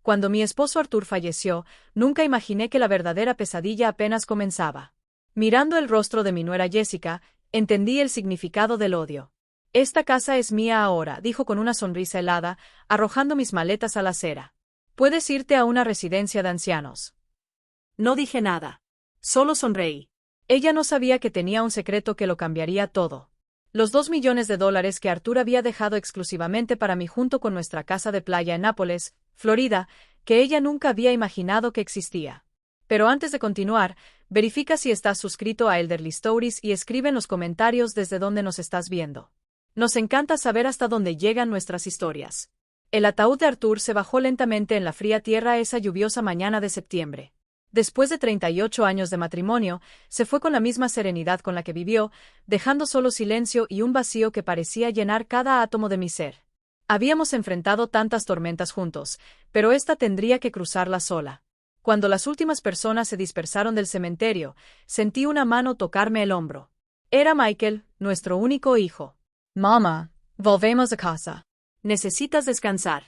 Cuando mi esposo Arthur falleció, nunca imaginé que la verdadera pesadilla apenas comenzaba. Mirando el rostro de mi nuera Jessica, entendí el significado del odio. Esta casa es mía ahora, dijo con una sonrisa helada, arrojando mis maletas a la acera. Puedes irte a una residencia de ancianos. No dije nada. Solo sonreí. Ella no sabía que tenía un secreto que lo cambiaría todo. Los $2 millones que Arthur había dejado exclusivamente para mí junto con nuestra casa de playa en Nápoles, Florida, que ella nunca había imaginado que existía. Pero antes de continuar, verifica si estás suscrito a Elderly Stories y escribe en los comentarios desde dónde nos estás viendo. Nos encanta saber hasta dónde llegan nuestras historias. El ataúd de Arthur se bajó lentamente en la fría tierra esa lluviosa mañana de septiembre. Después de 38 años de matrimonio, se fue con la misma serenidad con la que vivió, dejando solo silencio y un vacío que parecía llenar cada átomo de mi ser. Habíamos enfrentado tantas tormentas juntos, pero esta tendría que cruzarla sola. Cuando las últimas personas se dispersaron del cementerio, sentí una mano tocarme el hombro. Era Michael, nuestro único hijo. Mamá, volvemos a casa. Necesitas descansar.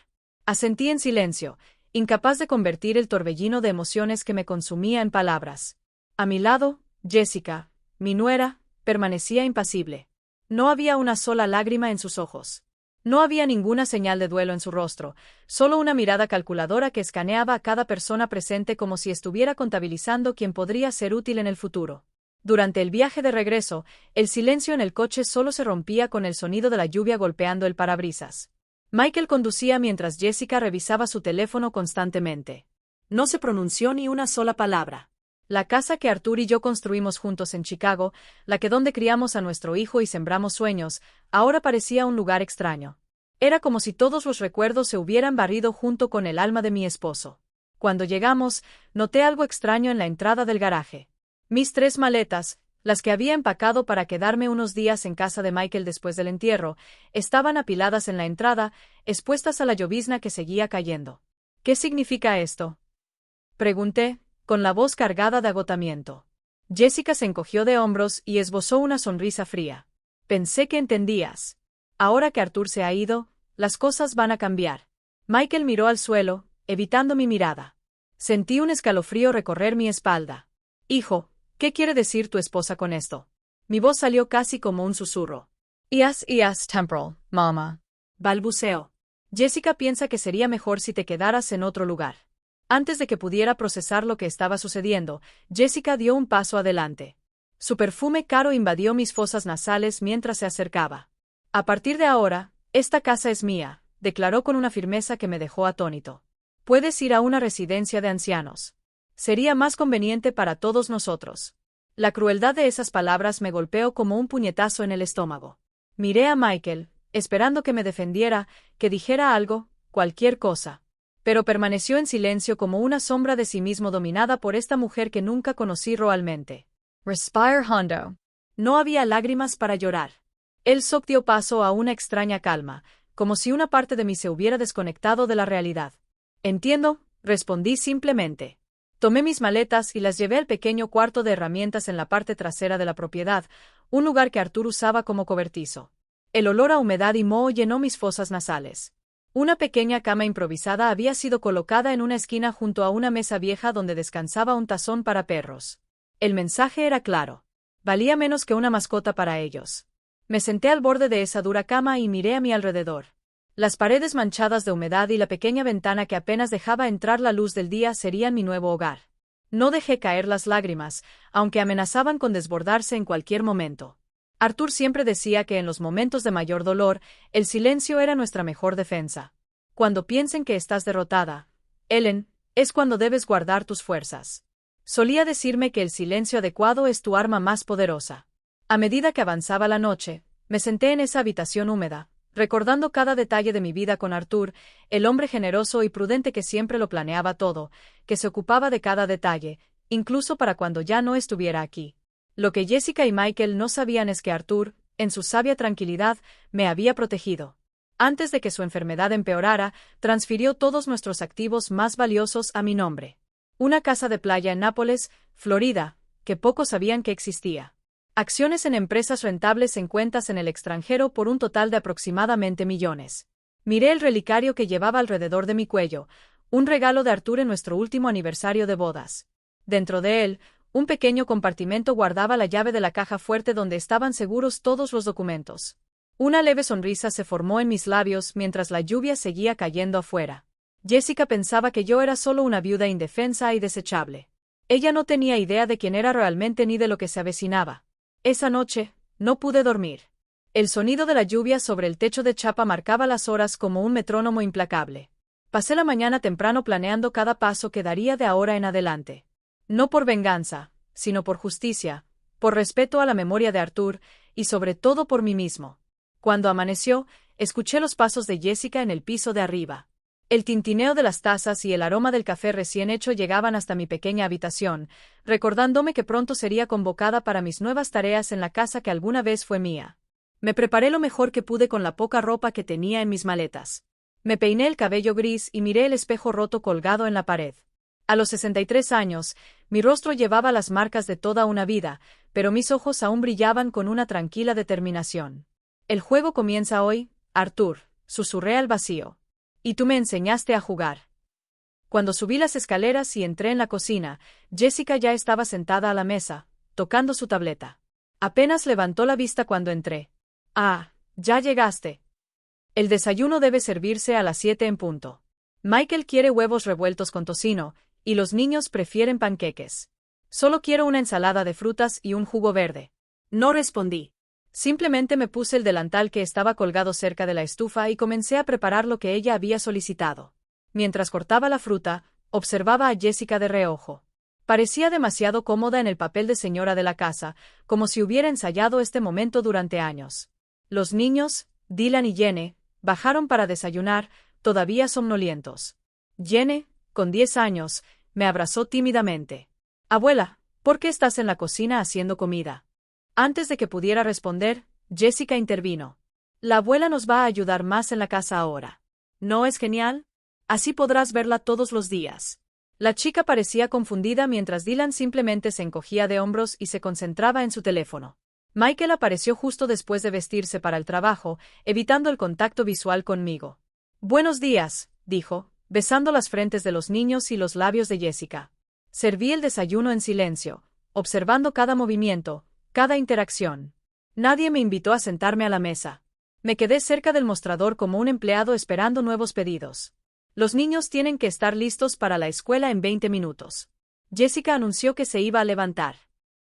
Asentí en silencio, incapaz de convertir el torbellino de emociones que me consumía en palabras. A mi lado, Jessica, mi nuera, permanecía impasible. No había una sola lágrima en sus ojos. No había ninguna señal de duelo en su rostro, solo una mirada calculadora que escaneaba a cada persona presente como si estuviera contabilizando quién podría ser útil en el futuro. Durante el viaje de regreso, el silencio en el coche solo se rompía con el sonido de la lluvia golpeando el parabrisas. Michael conducía mientras Jessica revisaba su teléfono constantemente. No se pronunció ni una sola palabra. La casa que Arthur y yo construimos juntos en Chicago, la que donde criamos a nuestro hijo y sembramos sueños, ahora parecía un lugar extraño. Era como si todos los recuerdos se hubieran barrido junto con el alma de mi esposo. Cuando llegamos, noté algo extraño en la entrada del garaje. Mis 3 maletas, las que había empacado para quedarme unos días en casa de Michael después del entierro, estaban apiladas en la entrada, expuestas a la llovizna que seguía cayendo. ¿Qué significa esto?, pregunté, con la voz cargada de agotamiento. Jessica se encogió de hombros y esbozó una sonrisa fría. Pensé que entendías. Ahora que Arthur se ha ido, las cosas van a cambiar. Michael miró al suelo, evitando mi mirada. Sentí un escalofrío recorrer mi espalda. Hijo, ¿qué quiere decir tu esposa con esto? Mi voz salió casi como un susurro. Yes, temporal, mamá. Balbuceó. Jessica piensa que sería mejor si te quedaras en otro lugar. Antes de que pudiera procesar lo que estaba sucediendo, Jessica dio un paso adelante. Su perfume caro invadió mis fosas nasales mientras se acercaba. A partir de ahora, esta casa es mía, declaró con una firmeza que me dejó atónito. Puedes ir a una residencia de ancianos. Sería más conveniente para todos nosotros. La crueldad de esas palabras me golpeó como un puñetazo en el estómago. Miré a Michael, esperando que me defendiera, que dijera algo, cualquier cosa. Pero permaneció en silencio como una sombra de sí mismo dominada por esta mujer que nunca conocí realmente. Respire hondo. No había lágrimas para llorar. El shock dio paso a una extraña calma, como si una parte de mí se hubiera desconectado de la realidad. Entiendo, respondí simplemente. Tomé mis maletas y las llevé al pequeño cuarto de herramientas en la parte trasera de la propiedad, un lugar que Arthur usaba como cobertizo. El olor a humedad y moho llenó mis fosas nasales. Una pequeña cama improvisada había sido colocada en una esquina junto a una mesa vieja donde descansaba un tazón para perros. El mensaje era claro. Valía menos que una mascota para ellos. Me senté al borde de esa dura cama y miré a mi alrededor. Las paredes manchadas de humedad y la pequeña ventana que apenas dejaba entrar la luz del día serían mi nuevo hogar. No dejé caer las lágrimas, aunque amenazaban con desbordarse en cualquier momento. Arthur siempre decía que en los momentos de mayor dolor, el silencio era nuestra mejor defensa. Cuando piensen que estás derrotada, Ellen, es cuando debes guardar tus fuerzas. Solía decirme que el silencio adecuado es tu arma más poderosa. A medida que avanzaba la noche, me senté en esa habitación húmeda, recordando cada detalle de mi vida con Arthur, el hombre generoso y prudente que siempre lo planeaba todo, que se ocupaba de cada detalle, incluso para cuando ya no estuviera aquí. Lo que Jessica y Michael no sabían es que Arthur, en su sabia tranquilidad, me había protegido. Antes de que su enfermedad empeorara, transfirió todos nuestros activos más valiosos a mi nombre. Una casa de playa en Nápoles, Florida, que pocos sabían que existía. Acciones en empresas rentables en cuentas en el extranjero por un total de aproximadamente millones. Miré el relicario que llevaba alrededor de mi cuello, Un regalo de Arthur en nuestro último aniversario de bodas. Dentro de él, un pequeño compartimento guardaba la llave de la caja fuerte donde estaban seguros todos los documentos. Una leve sonrisa se formó en mis labios mientras la lluvia seguía cayendo afuera. Jessica pensaba que yo era solo una viuda indefensa y desechable. Ella no tenía idea de quién era realmente ni de lo que se avecinaba. Esa noche, no pude dormir. El sonido de la lluvia sobre el techo de chapa marcaba las horas como un metrónomo implacable. Pasé la mañana temprano planeando cada paso que daría de ahora en adelante. No por venganza, sino por justicia, por respeto a la memoria de Arthur, y sobre todo por mí mismo. Cuando amaneció, escuché los pasos de Jessica en el piso de arriba. El tintineo de las tazas y el aroma del café recién hecho llegaban hasta mi pequeña habitación, recordándome que pronto sería convocada para mis nuevas tareas en la casa que alguna vez fue mía. Me preparé lo mejor que pude con la poca ropa que tenía en mis maletas. Me peiné el cabello gris y miré el espejo roto colgado en la pared. A los 63 años, mi rostro llevaba las marcas de toda una vida, pero mis ojos aún brillaban con una tranquila determinación. El juego comienza hoy, Arthur, susurré al vacío. Y tú me enseñaste a jugar. Cuando subí las escaleras y entré en la cocina, Jessica ya estaba sentada a la mesa, tocando su tableta. Apenas levantó la vista cuando entré. Ah, ya llegaste. El desayuno debe servirse a las 7 en punto. Michael quiere huevos revueltos con tocino, y los niños prefieren panqueques. Solo quiero una ensalada de frutas y un jugo verde. No respondí. Simplemente me puse el delantal que estaba colgado cerca de la estufa y comencé a preparar lo que ella había solicitado. Mientras cortaba la fruta, observaba a Jessica de reojo. Parecía demasiado cómoda en el papel de señora de la casa, como si hubiera ensayado este momento durante años. Los niños, Dylan y Jenny, bajaron para desayunar, todavía somnolientos. Jenny, con 10 años, me abrazó tímidamente. Abuela, ¿por qué estás en la cocina haciendo comida? Antes de que pudiera responder, Jessica intervino. La abuela nos va a ayudar más en la casa ahora. ¿No es genial? Así podrás verla todos los días. La chica parecía confundida mientras Dylan simplemente se encogía de hombros y se concentraba en su teléfono. Michael apareció justo después de vestirse para el trabajo, evitando el contacto visual conmigo. Buenos días, dijo, besando las frentes de los niños y los labios de Jessica. Serví el desayuno en silencio, observando cada movimiento, cada interacción. Nadie me invitó a sentarme a la mesa. Me quedé cerca del mostrador como un empleado esperando nuevos pedidos. Los niños tienen que estar listos para la escuela en 20 minutos. Jessica anunció que se iba a levantar.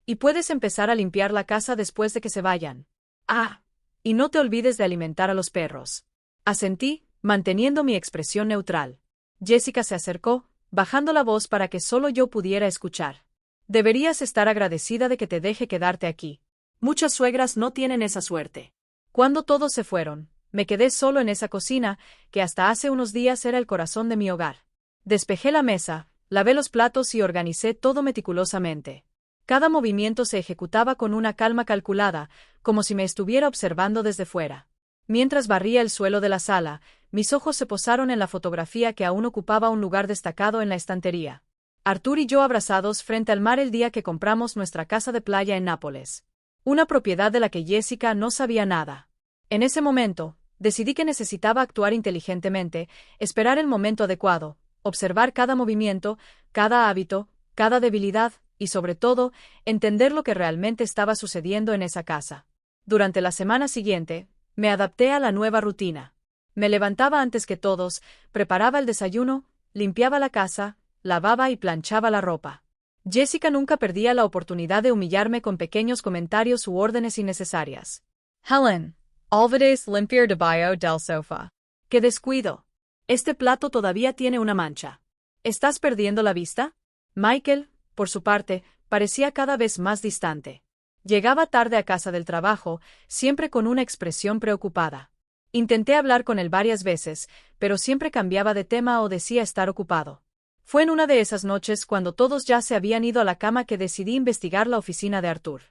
Y puedes empezar a limpiar la casa después de que se vayan. Ah, y no te olvides de alimentar a los perros. Asentí, manteniendo mi expresión neutral. Jessica se acercó, bajando la voz para que solo yo pudiera escuchar. Deberías estar agradecida de que te deje quedarte aquí. Muchas suegras no tienen esa suerte. Cuando todos se fueron, me quedé solo en esa cocina, que hasta hace unos días era el corazón de mi hogar. Despejé la mesa, lavé los platos y organicé todo meticulosamente. Cada movimiento se ejecutaba con una calma calculada, como si me estuviera observando desde fuera. Mientras barría el suelo de la sala, mis ojos se posaron en la fotografía que aún ocupaba un lugar destacado en la estantería. Arthur y yo abrazados frente al mar el día que compramos nuestra casa de playa en Nápoles. Una propiedad de la que Jessica no sabía nada. En ese momento, decidí que necesitaba actuar inteligentemente, esperar el momento adecuado, observar cada movimiento, cada hábito, cada debilidad, y sobre todo, entender lo que realmente estaba sucediendo en esa casa. Durante la semana siguiente, me adapté a la nueva rutina. Me levantaba antes que todos, preparaba el desayuno, limpiaba la casa, lavaba y planchaba la ropa. Jessica nunca perdía la oportunidad de humillarme con pequeños comentarios u órdenes innecesarias. Helen, olvides limpiar debajo del sofá. ¡Qué descuido! Este plato todavía tiene una mancha. ¿Estás perdiendo la vista? Michael, por su parte, parecía cada vez más distante. Llegaba tarde a casa del trabajo, siempre con una expresión preocupada. Intenté hablar con él varias veces, pero siempre cambiaba de tema o decía estar ocupado. Fue en una de esas noches cuando todos ya se habían ido a la cama que decidí investigar la oficina de Arthur.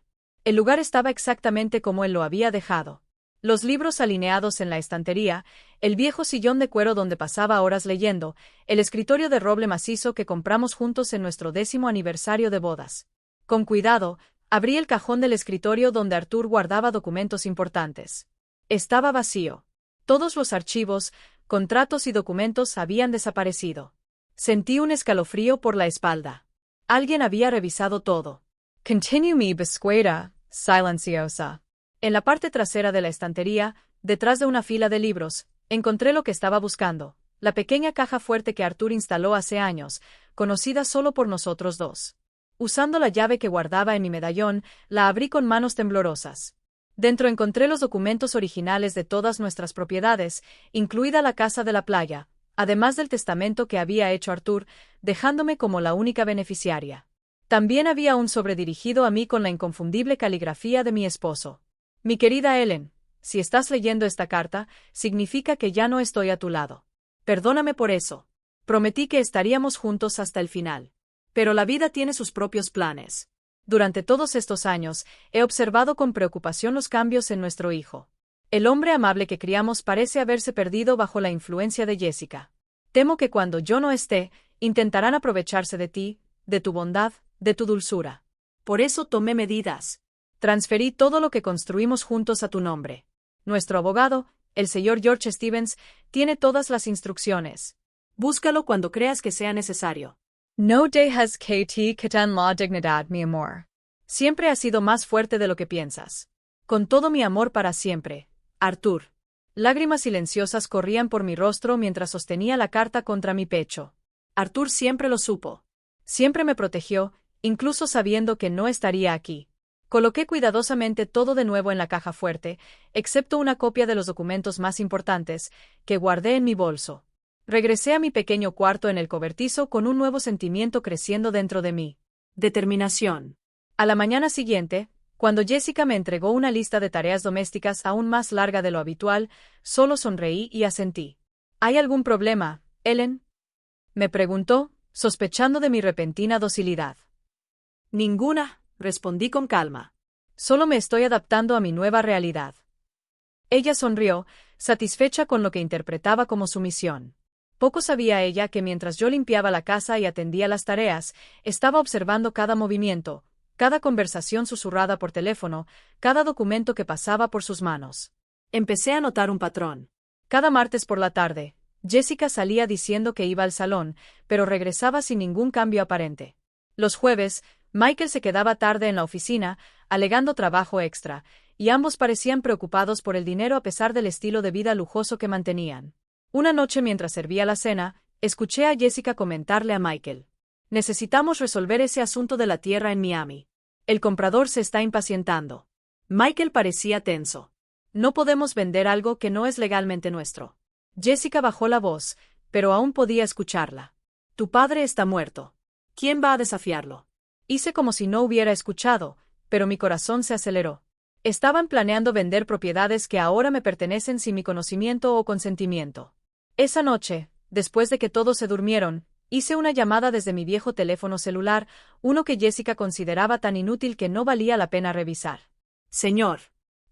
El lugar estaba exactamente como él lo había dejado. Los libros alineados en la estantería, el viejo sillón de cuero donde pasaba horas leyendo, el escritorio de roble macizo que compramos juntos en nuestro 10º aniversario de bodas. Con cuidado, abrí el cajón del escritorio donde Arthur guardaba documentos importantes. Estaba vacío. Todos los archivos, contratos y documentos habían desaparecido. Sentí un escalofrío por la espalda. Alguien había revisado todo. Continue mi búsqueda silenciosa. En la parte trasera de la estantería, detrás de una fila de libros, encontré lo que estaba buscando, la pequeña caja fuerte que Arthur instaló hace años, conocida solo por nosotros dos. Usando la llave que guardaba en mi medallón, la abrí con manos temblorosas. Dentro encontré los documentos originales de todas nuestras propiedades, incluida la casa de la playa, además del testamento que había hecho Arthur, dejándome como la única beneficiaria. También había un sobre dirigido a mí con la inconfundible caligrafía de mi esposo. Mi querida Ellen, si estás leyendo esta carta, significa que ya no estoy a tu lado. Perdóname por eso. Prometí que estaríamos juntos hasta el final. Pero la vida tiene sus propios planes. Durante todos estos años, he observado con preocupación los cambios en nuestro hijo. El hombre amable que criamos parece haberse perdido bajo la influencia de Jessica. Temo que cuando yo no esté, intentarán aprovecharse de ti, de tu bondad, de tu dulzura. Por eso tomé medidas. Transferí todo lo que construimos juntos a tu nombre. Nuestro abogado, el señor George Stevens, tiene todas las instrucciones. Búscalo cuando creas que sea necesario. No dejes que te quiten la dignidad, mi amor. Siempre has sido más fuerte de lo que piensas. Con todo mi amor para siempre, Arthur. Lágrimas silenciosas corrían por mi rostro mientras sostenía la carta contra mi pecho. Arthur siempre lo supo. Siempre me protegió, incluso sabiendo que no estaría aquí. Coloqué cuidadosamente todo de nuevo en la caja fuerte, excepto una copia de los documentos más importantes, que guardé en mi bolso. Regresé a mi pequeño cuarto en el cobertizo con un nuevo sentimiento creciendo dentro de mí. Determinación. A la mañana siguiente, cuando Jessica me entregó una lista de tareas domésticas aún más larga de lo habitual, solo sonreí y asentí. ¿Hay algún problema, Ellen?, me preguntó, sospechando de mi repentina docilidad. Ninguna, respondí con calma. Solo me estoy adaptando a mi nueva realidad. Ella sonrió, satisfecha con lo que interpretaba como su misión. Poco sabía ella que mientras yo limpiaba la casa y atendía las tareas, estaba observando cada movimiento, cada conversación susurrada por teléfono, cada documento que pasaba por sus manos. Empecé a notar un patrón. Cada martes por la tarde, Jessica salía diciendo que iba al salón, pero regresaba sin ningún cambio aparente. Los jueves, Michael se quedaba tarde en la oficina, alegando trabajo extra, y ambos parecían preocupados por el dinero a pesar del estilo de vida lujoso que mantenían. Una noche mientras servía la cena, escuché a Jessica comentarle a Michael: necesitamos resolver ese asunto de la tierra en Miami. El comprador se está impacientando. Michael parecía tenso. No podemos vender algo que no es legalmente nuestro. Jessica bajó la voz, pero aún podía escucharla. Tu padre está muerto. ¿Quién va a desafiarlo? Hice como si no hubiera escuchado, pero mi corazón se aceleró. Estaban planeando vender propiedades que ahora me pertenecen sin mi conocimiento o consentimiento. Esa noche, después de que todos se durmieron, hice una llamada desde mi viejo teléfono celular, uno que Jessica consideraba tan inútil que no valía la pena revisar. Señor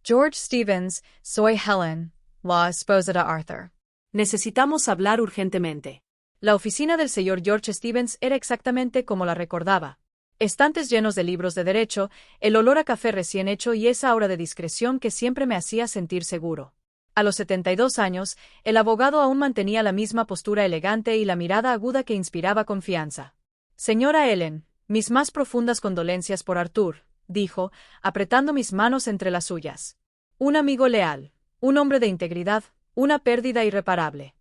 George Stevens, soy Helen, la esposa de Arthur. Necesitamos hablar urgentemente. La oficina del señor George Stevens era exactamente como la recordaba. Estantes llenos de libros de derecho, el olor a café recién hecho y esa aura de discreción que siempre me hacía sentir seguro. A los 72 años, el abogado aún mantenía la misma postura elegante y la mirada aguda que inspiraba confianza. Señora Ellen, mis más profundas condolencias por Arthur, dijo, apretando mis manos entre las suyas. Un amigo leal, un hombre de integridad, una pérdida irreparable.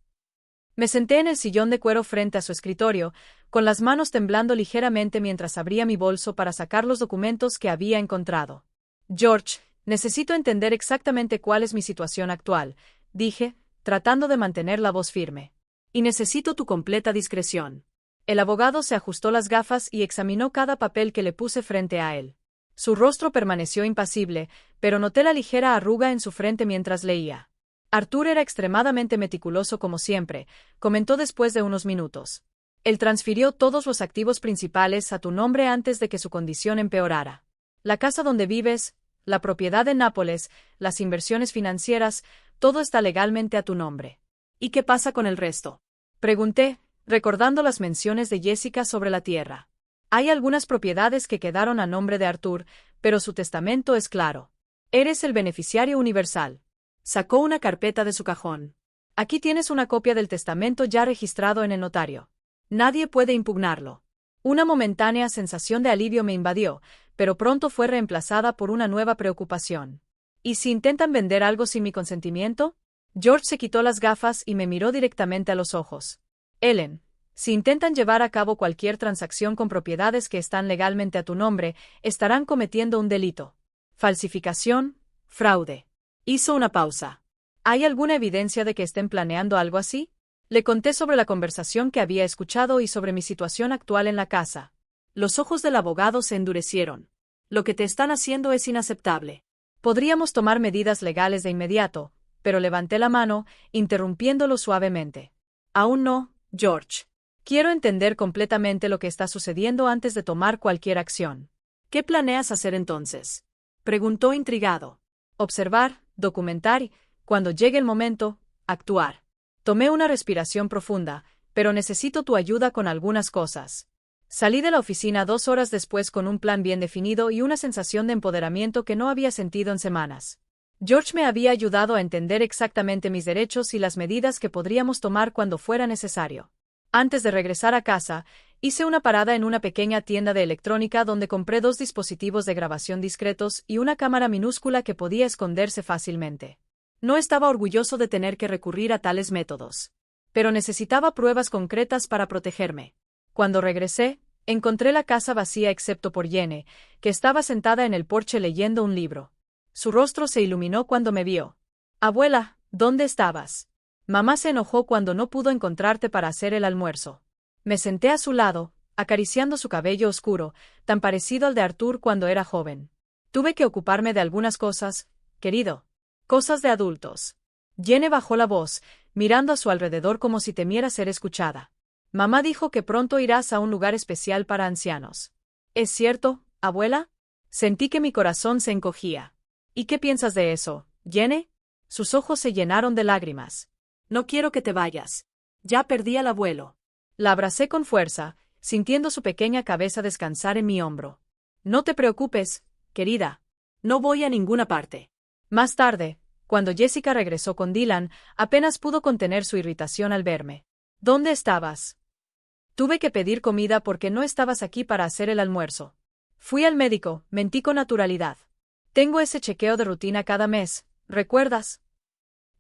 Me senté en el sillón de cuero frente a su escritorio, con las manos temblando ligeramente mientras abría mi bolso para sacar los documentos que había encontrado. George, necesito entender exactamente cuál es mi situación actual, dije, tratando de mantener la voz firme. Y necesito tu completa discreción. El abogado se ajustó las gafas y examinó cada papel que le puse frente a él. Su rostro permaneció impasible, pero noté la ligera arruga en su frente mientras leía. Arthur era extremadamente meticuloso como siempre, comentó después de unos minutos. Él transfirió todos los activos principales a tu nombre antes de que su condición empeorara. La casa donde vives, la propiedad en Nápoles, las inversiones financieras, todo está legalmente a tu nombre. ¿Y qué pasa con el resto?, pregunté, recordando las menciones de Jessica sobre la tierra. Hay algunas propiedades que quedaron a nombre de Arthur, pero su testamento es claro. Eres el beneficiario universal. Sacó una carpeta de su cajón. Aquí tienes una copia del testamento ya registrado en el notario. Nadie puede impugnarlo. Una momentánea sensación de alivio me invadió, pero pronto fue reemplazada por una nueva preocupación. ¿Y si intentan vender algo sin mi consentimiento? George se quitó las gafas y me miró directamente a los ojos. Ellen, si intentan llevar a cabo cualquier transacción con propiedades que están legalmente a tu nombre, estarán cometiendo un delito. Falsificación, fraude. Hizo una pausa. ¿Hay alguna evidencia de que estén planeando algo así? Le conté sobre la conversación que había escuchado y sobre mi situación actual en la casa. Los ojos del abogado se endurecieron. Lo que te están haciendo es inaceptable. Podríamos tomar medidas legales de inmediato, pero levanté la mano, interrumpiéndolo suavemente. Aún no, George. Quiero entender completamente lo que está sucediendo antes de tomar cualquier acción. ¿Qué planeas hacer entonces? Preguntó intrigado. Observar, documentar y, cuando llegue el momento, actuar. Tomé una respiración profunda, pero necesito tu ayuda con algunas cosas. Salí de la oficina 2 horas después con un plan bien definido y una sensación de empoderamiento que no había sentido en semanas. George me había ayudado a entender exactamente mis derechos y las medidas que podríamos tomar cuando fuera necesario. Antes de regresar a casa, hice una parada en una pequeña tienda de electrónica donde compré 2 dispositivos de grabación discretos y una cámara minúscula que podía esconderse fácilmente. No estaba orgulloso de tener que recurrir a tales métodos, pero necesitaba pruebas concretas para protegerme. Cuando regresé, encontré la casa vacía excepto por Jenny, que estaba sentada en el porche leyendo un libro. Su rostro se iluminó cuando me vio. Abuela, ¿dónde estabas? Mamá se enojó cuando no pudo encontrarte para hacer el almuerzo. Me senté a su lado, acariciando su cabello oscuro, tan parecido al de Arthur cuando era joven. Tuve que ocuparme de algunas cosas, querido. Cosas de adultos. Jenny bajó la voz, mirando a su alrededor como si temiera ser escuchada. Mamá dijo que pronto irás a un lugar especial para ancianos. ¿Es cierto, abuela? Sentí que mi corazón se encogía. ¿Y qué piensas de eso, Jenny? Sus ojos se llenaron de lágrimas. No quiero que te vayas. Ya perdí al abuelo. La abracé con fuerza, sintiendo su pequeña cabeza descansar en mi hombro. No te preocupes, querida. No voy a ninguna parte. Más tarde, cuando Jessica regresó con Dylan, apenas pudo contener su irritación al verme. ¿Dónde estabas? Tuve que pedir comida porque no estabas aquí para hacer el almuerzo. Fui al médico, mentí con naturalidad. Tengo ese chequeo de rutina cada mes, ¿recuerdas?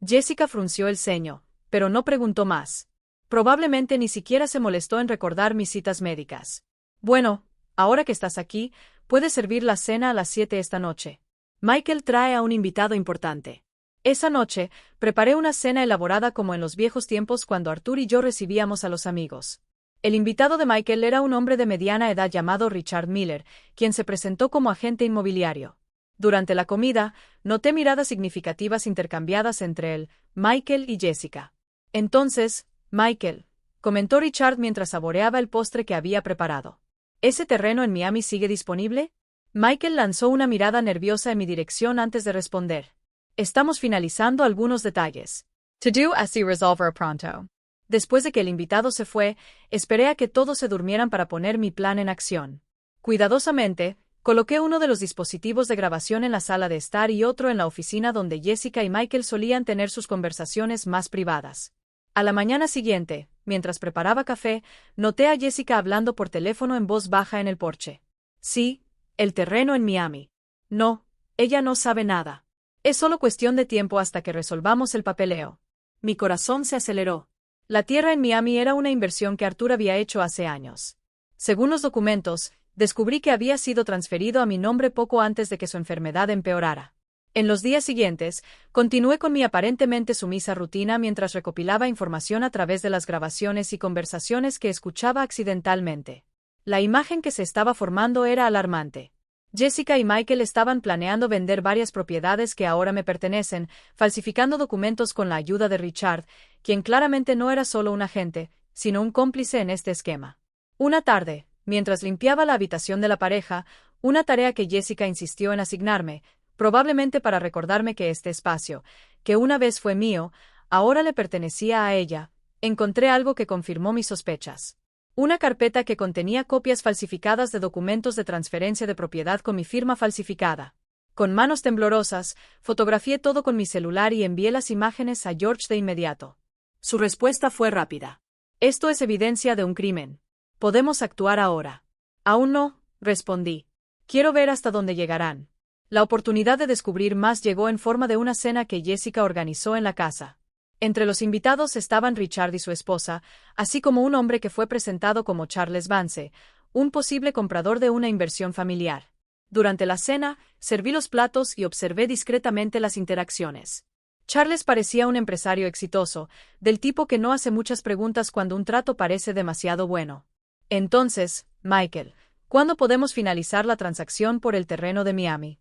Jessica frunció el ceño, pero no preguntó más. Probablemente ni siquiera se molestó en recordar mis citas médicas. Bueno, ahora que estás aquí, puedes servir la cena a las 7 esta noche. Michael trae a un invitado importante. Esa noche, preparé una cena elaborada como en los viejos tiempos cuando Arthur y yo recibíamos a los amigos. El invitado de Michael era un hombre de mediana edad llamado Richard Miller, quien se presentó como agente inmobiliario. Durante la comida, noté miradas significativas intercambiadas entre él, Michael y Jessica. Entonces, Michael, comentó Richard mientras saboreaba el postre que había preparado. ¿Ese terreno en Miami sigue disponible? Michael lanzó una mirada nerviosa en mi dirección antes de responder. Estamos finalizando algunos detalles. To do así resolver pronto. Después de que el invitado se fue, esperé a que todos se durmieran para poner mi plan en acción. Cuidadosamente, coloqué uno de los dispositivos de grabación en la sala de estar y otro en la oficina donde Jessica y Michael solían tener sus conversaciones más privadas. A la mañana siguiente, mientras preparaba café, noté a Jessica hablando por teléfono en voz baja en el porche. Sí, el terreno en Miami. No, ella no sabe nada. Es solo cuestión de tiempo hasta que resolvamos el papeleo. Mi corazón se aceleró. La tierra en Miami era una inversión que Arthur había hecho hace años. Según los documentos, descubrí que había sido transferido a mi nombre poco antes de que su enfermedad empeorara. En los días siguientes, continué con mi aparentemente sumisa rutina mientras recopilaba información a través de las grabaciones y conversaciones que escuchaba accidentalmente. La imagen que se estaba formando era alarmante. Jessica y Michael estaban planeando vender varias propiedades que ahora me pertenecen, falsificando documentos con la ayuda de Richard, quien claramente no era solo un agente, sino un cómplice en este esquema. Una tarde, mientras limpiaba la habitación de la pareja, una tarea que Jessica insistió en asignarme, probablemente para recordarme que este espacio, que una vez fue mío, ahora le pertenecía a ella, encontré algo que confirmó mis sospechas. Una carpeta que contenía copias falsificadas de documentos de transferencia de propiedad con mi firma falsificada. Con manos temblorosas, fotografié todo con mi celular y envié las imágenes a George de inmediato. Su respuesta fue rápida. Esto es evidencia de un crimen. Podemos actuar ahora. Aún no, respondí. Quiero ver hasta dónde llegarán. La oportunidad de descubrir más llegó en forma de una cena que Jessica organizó en la casa. Entre los invitados estaban Richard y su esposa, así como un hombre que fue presentado como Charles Vance, un posible comprador de una inversión familiar. Durante la cena, serví los platos y observé discretamente las interacciones. Charles parecía un empresario exitoso, del tipo que no hace muchas preguntas cuando un trato parece demasiado bueno. Entonces, Michael, ¿cuándo podemos finalizar la transacción por el terreno de Miami?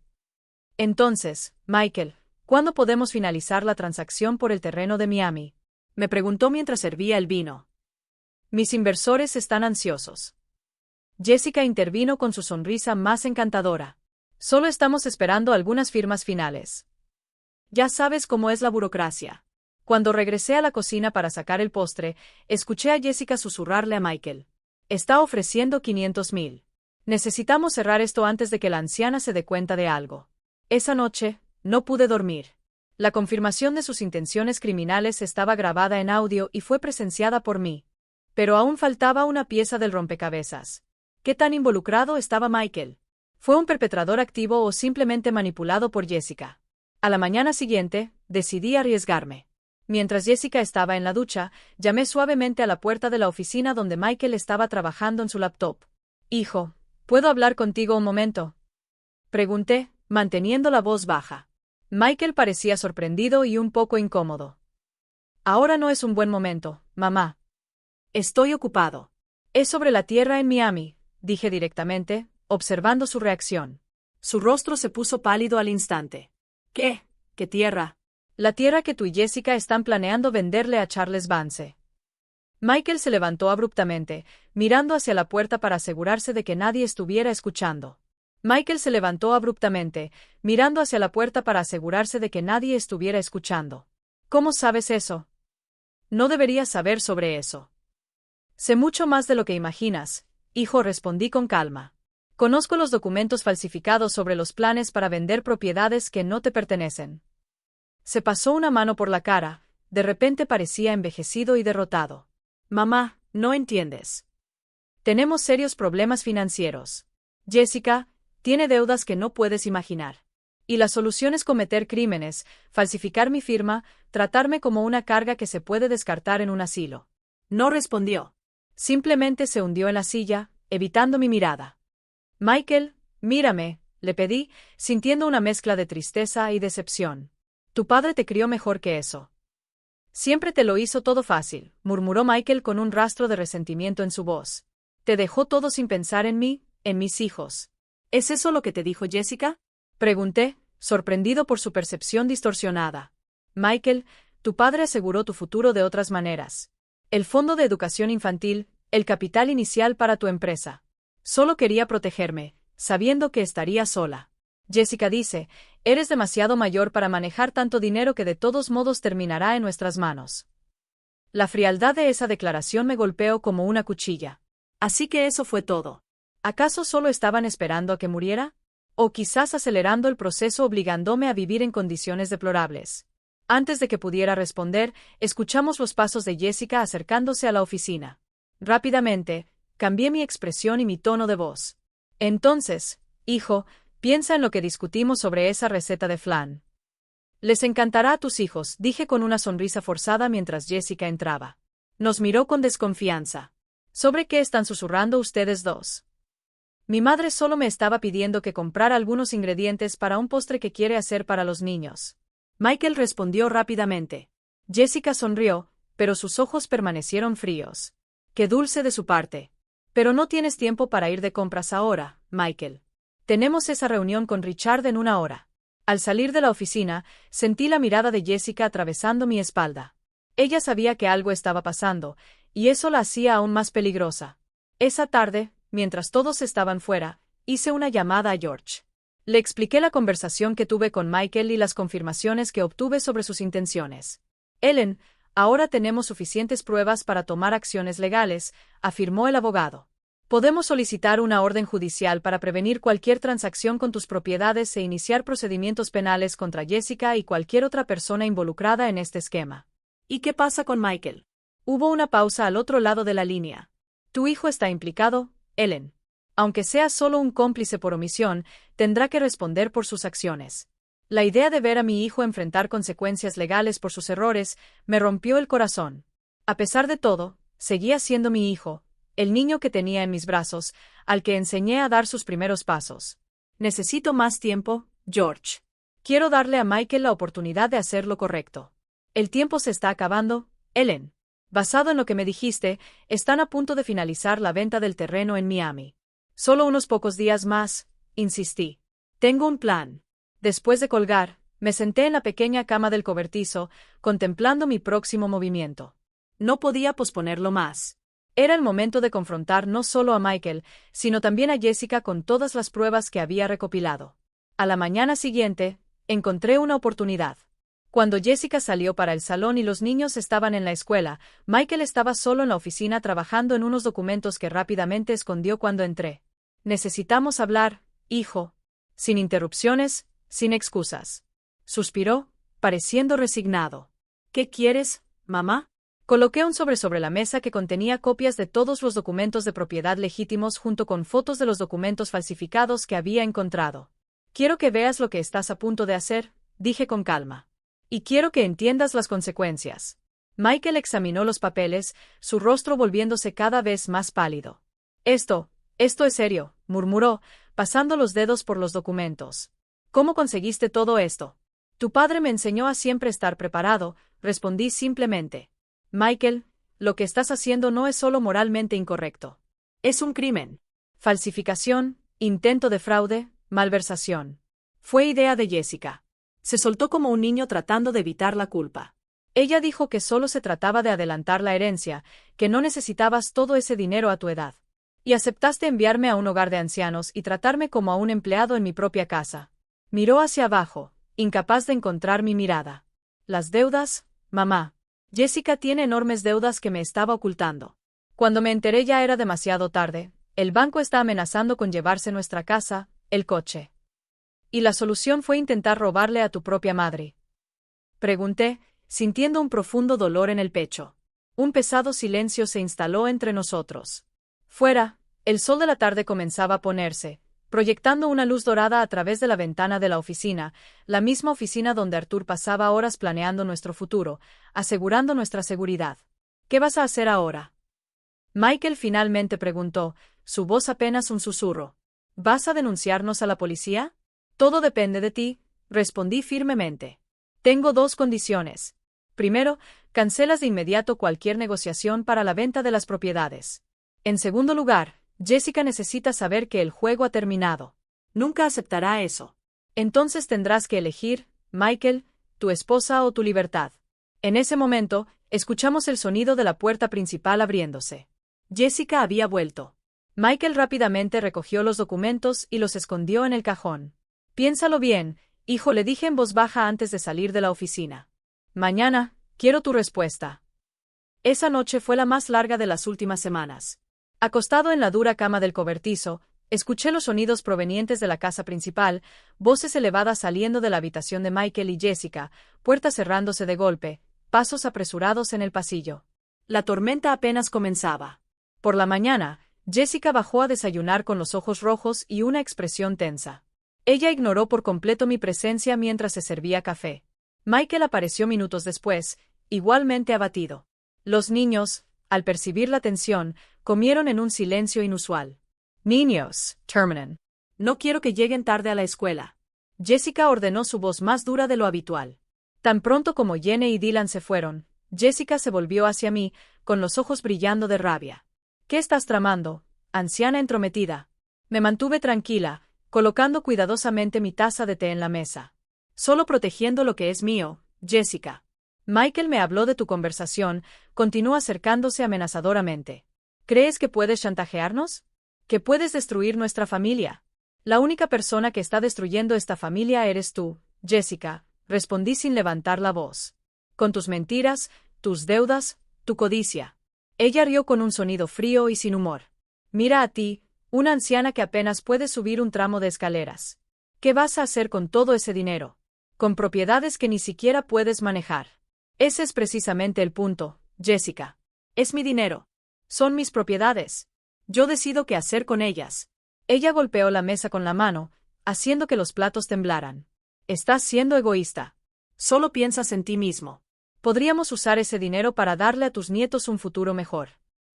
Entonces, Michael, ¿cuándo podemos finalizar la transacción por el terreno de Miami? Me preguntó mientras servía el vino. Mis inversores están ansiosos. Jessica intervino con su sonrisa más encantadora. Solo estamos esperando algunas firmas finales. Ya sabes cómo es la burocracia. Cuando regresé a la cocina para sacar el postre, escuché a Jessica susurrarle a Michael. Está ofreciendo 500,000. Necesitamos cerrar esto antes de que la anciana se dé cuenta de algo. Esa noche, no pude dormir. La confirmación de sus intenciones criminales estaba grabada en audio y fue presenciada por mí. Pero aún faltaba una pieza del rompecabezas. ¿Qué tan involucrado estaba Michael? ¿Fue un perpetrador activo o simplemente manipulado por Jessica? A la mañana siguiente, decidí arriesgarme. Mientras Jessica estaba en la ducha, llamé suavemente a la puerta de la oficina donde Michael estaba trabajando en su laptop. Hijo, ¿puedo hablar contigo un momento? Pregunté, manteniendo la voz baja. Michael parecía sorprendido y un poco incómodo. Ahora no es un buen momento, mamá. Estoy ocupado. Es sobre la tierra en Miami, dije directamente, observando su reacción. Su rostro se puso pálido al instante. ¿Qué? ¿Qué tierra? La tierra que tú y Jessica están planeando venderle a Charles Vance. Michael se levantó abruptamente, mirando hacia la puerta para asegurarse de que nadie estuviera escuchando. Michael se levantó abruptamente, mirando hacia la puerta para asegurarse de que nadie estuviera escuchando. ¿Cómo sabes eso? No deberías saber sobre eso. Sé mucho más de lo que imaginas, hijo, respondí con calma. Conozco los documentos falsificados sobre los planes para vender propiedades que no te pertenecen. Se pasó una mano por la cara, de repente parecía envejecido y derrotado. Mamá, no entiendes. Tenemos serios problemas financieros. Jessica tiene deudas que no puedes imaginar. Y la solución es cometer crímenes, falsificar mi firma, tratarme como una carga que se puede descartar en un asilo. No respondió. Simplemente se hundió en la silla, evitando mi mirada. Michael, mírame, le pedí, sintiendo una mezcla de tristeza y decepción. Tu padre te crió mejor que eso. Siempre te lo hizo todo fácil, murmuró Michael con un rastro de resentimiento en su voz. Te dejó todo sin pensar en mí, en mis hijos. ¿Es eso lo que te dijo Jessica? Pregunté, sorprendido por su percepción distorsionada. Michael, tu padre aseguró tu futuro de otras maneras. El fondo de educación infantil, el capital inicial para tu empresa. Solo quería protegerme, sabiendo que estaría sola. Jessica dice, eres demasiado mayor para manejar tanto dinero que de todos modos terminará en nuestras manos. La frialdad de esa declaración me golpeó como una cuchilla. Así que eso fue todo. ¿Acaso solo estaban esperando a que muriera? O quizás acelerando el proceso obligándome a vivir en condiciones deplorables. Antes de que pudiera responder, escuchamos los pasos de Jessica acercándose a la oficina. Rápidamente, cambié mi expresión y mi tono de voz. Entonces, hijo, piensa en lo que discutimos sobre esa receta de flan. Les encantará a tus hijos, dije con una sonrisa forzada mientras Jessica entraba. Nos miró con desconfianza. ¿Sobre qué están susurrando ustedes dos? Mi madre solo me estaba pidiendo que comprara algunos ingredientes para un postre que quiere hacer para los niños. Michael respondió rápidamente. Jessica sonrió, pero sus ojos permanecieron fríos. Qué dulce de su parte. Pero no tienes tiempo para ir de compras ahora, Michael. Tenemos esa reunión con Richard en 1 hora. Al salir de la oficina, sentí la mirada de Jessica atravesando mi espalda. Ella sabía que algo estaba pasando, y eso la hacía aún más peligrosa. Esa tarde, mientras todos estaban fuera, hice una llamada a George. Le expliqué la conversación que tuve con Michael y las confirmaciones que obtuve sobre sus intenciones. Ellen, ahora tenemos suficientes pruebas para tomar acciones legales, afirmó el abogado. Podemos solicitar una orden judicial para prevenir cualquier transacción con tus propiedades e iniciar procedimientos penales contra Jessica y cualquier otra persona involucrada en este esquema. ¿Y qué pasa con Michael? Hubo una pausa al otro lado de la línea. Tu hijo está implicado, Ellen. Aunque sea solo un cómplice por omisión, tendrá que responder por sus acciones. La idea de ver a mi hijo enfrentar consecuencias legales por sus errores me rompió el corazón. A pesar de todo, seguía siendo mi hijo, el niño que tenía en mis brazos, al que enseñé a dar sus primeros pasos. Necesito más tiempo, George. Quiero darle a Michael la oportunidad de hacer lo correcto. El tiempo se está acabando, Ellen. Basado en lo que me dijiste, están a punto de finalizar la venta del terreno en Miami. Solo unos pocos días más, insistí. Tengo un plan. Después de colgar, me senté en la pequeña cama del cobertizo, contemplando mi próximo movimiento. No podía posponerlo más. Era el momento de confrontar no solo a Michael, sino también a Jessica con todas las pruebas que había recopilado. A la mañana siguiente, encontré una oportunidad. Cuando Jessica salió para el salón y los niños estaban en la escuela, Michael estaba solo en la oficina trabajando en unos documentos que rápidamente escondió cuando entré. Necesitamos hablar, hijo. Sin interrupciones, sin excusas. Suspiró, pareciendo resignado. ¿Qué quieres, mamá? Coloqué un sobre la mesa que contenía copias de todos los documentos de propiedad legítimos junto con fotos de los documentos falsificados que había encontrado. Quiero que veas lo que estás a punto de hacer, dije con calma. Y quiero que entiendas las consecuencias. Michael examinó los papeles, su rostro volviéndose cada vez más pálido. Esto es serio, murmuró, pasando los dedos por los documentos. ¿Cómo conseguiste todo esto? Tu padre me enseñó a siempre estar preparado, respondí simplemente. Michael, lo que estás haciendo no es solo moralmente incorrecto. Es un crimen. Falsificación, intento de fraude, malversación. Fue idea de Jessica. Se soltó como un niño tratando de evitar la culpa. Ella dijo que solo se trataba de adelantar la herencia, que no necesitabas todo ese dinero a tu edad. Y aceptaste enviarme a un hogar de ancianos y tratarme como a un empleado en mi propia casa. Miró hacia abajo, incapaz de encontrar mi mirada. Las deudas, mamá. Jessica tiene enormes deudas que me estaba ocultando. Cuando me enteré ya era demasiado tarde. El banco está amenazando con llevarse nuestra casa, el coche. ¿Y la solución fue intentar robarle a tu propia madre? Pregunté, sintiendo un profundo dolor en el pecho. Un pesado silencio se instaló entre nosotros. Fuera, el sol de la tarde comenzaba a ponerse, proyectando una luz dorada a través de la ventana de la oficina, la misma oficina donde Arthur pasaba horas planeando nuestro futuro, asegurando nuestra seguridad. ¿Qué vas a hacer ahora? Michael finalmente preguntó, su voz apenas un susurro. ¿Vas a denunciarnos a la policía? Todo depende de ti, respondí firmemente. Tengo dos condiciones. Primero, cancelas de inmediato cualquier negociación para la venta de las propiedades. En segundo lugar, Jessica necesita saber que el juego ha terminado. Nunca aceptará eso. Entonces tendrás que elegir, Michael, tu esposa o tu libertad. En ese momento, escuchamos el sonido de la puerta principal abriéndose. Jessica había vuelto. Michael rápidamente recogió los documentos y los escondió en el cajón. Piénsalo bien, hijo, le dije en voz baja antes de salir de la oficina. Mañana, quiero tu respuesta. Esa noche fue la más larga de las últimas semanas. Acostado en la dura cama del cobertizo, escuché los sonidos provenientes de la casa principal, voces elevadas saliendo de la habitación de Michael y Jessica, puertas cerrándose de golpe, pasos apresurados en el pasillo. La tormenta apenas comenzaba. Por la mañana, Jessica bajó a desayunar con los ojos rojos y una expresión tensa. Ella ignoró por completo mi presencia mientras se servía café. Michael apareció minutos después, igualmente abatido. Los niños, al percibir la tensión, comieron en un silencio inusual. Niños, terminen. No quiero que lleguen tarde a la escuela. Jessica ordenó su voz más dura de lo habitual. Tan pronto como Jenny y Dylan se fueron, Jessica se volvió hacia mí, con los ojos brillando de rabia. ¿Qué estás tramando, anciana entrometida? Me mantuve tranquila, colocando cuidadosamente mi taza de té en la mesa. Solo protegiendo lo que es mío, Jessica. Michael me habló de tu conversación, continuó acercándose amenazadoramente. ¿Crees que puedes chantajearnos? ¿Que puedes destruir nuestra familia? La única persona que está destruyendo esta familia eres tú, Jessica, respondí sin levantar la voz. Con tus mentiras, tus deudas, tu codicia. Ella rió con un sonido frío y sin humor. Mira a ti, una anciana que apenas puede subir un tramo de escaleras. ¿Qué vas a hacer con todo ese dinero? Con propiedades que ni siquiera puedes manejar. Ese es precisamente el punto, Jessica. Es mi dinero. Son mis propiedades. Yo decido qué hacer con ellas. Ella golpeó la mesa con la mano, haciendo que los platos temblaran. Estás siendo egoísta. Solo piensas en ti mismo. Podríamos usar ese dinero para darle a tus nietos un futuro mejor.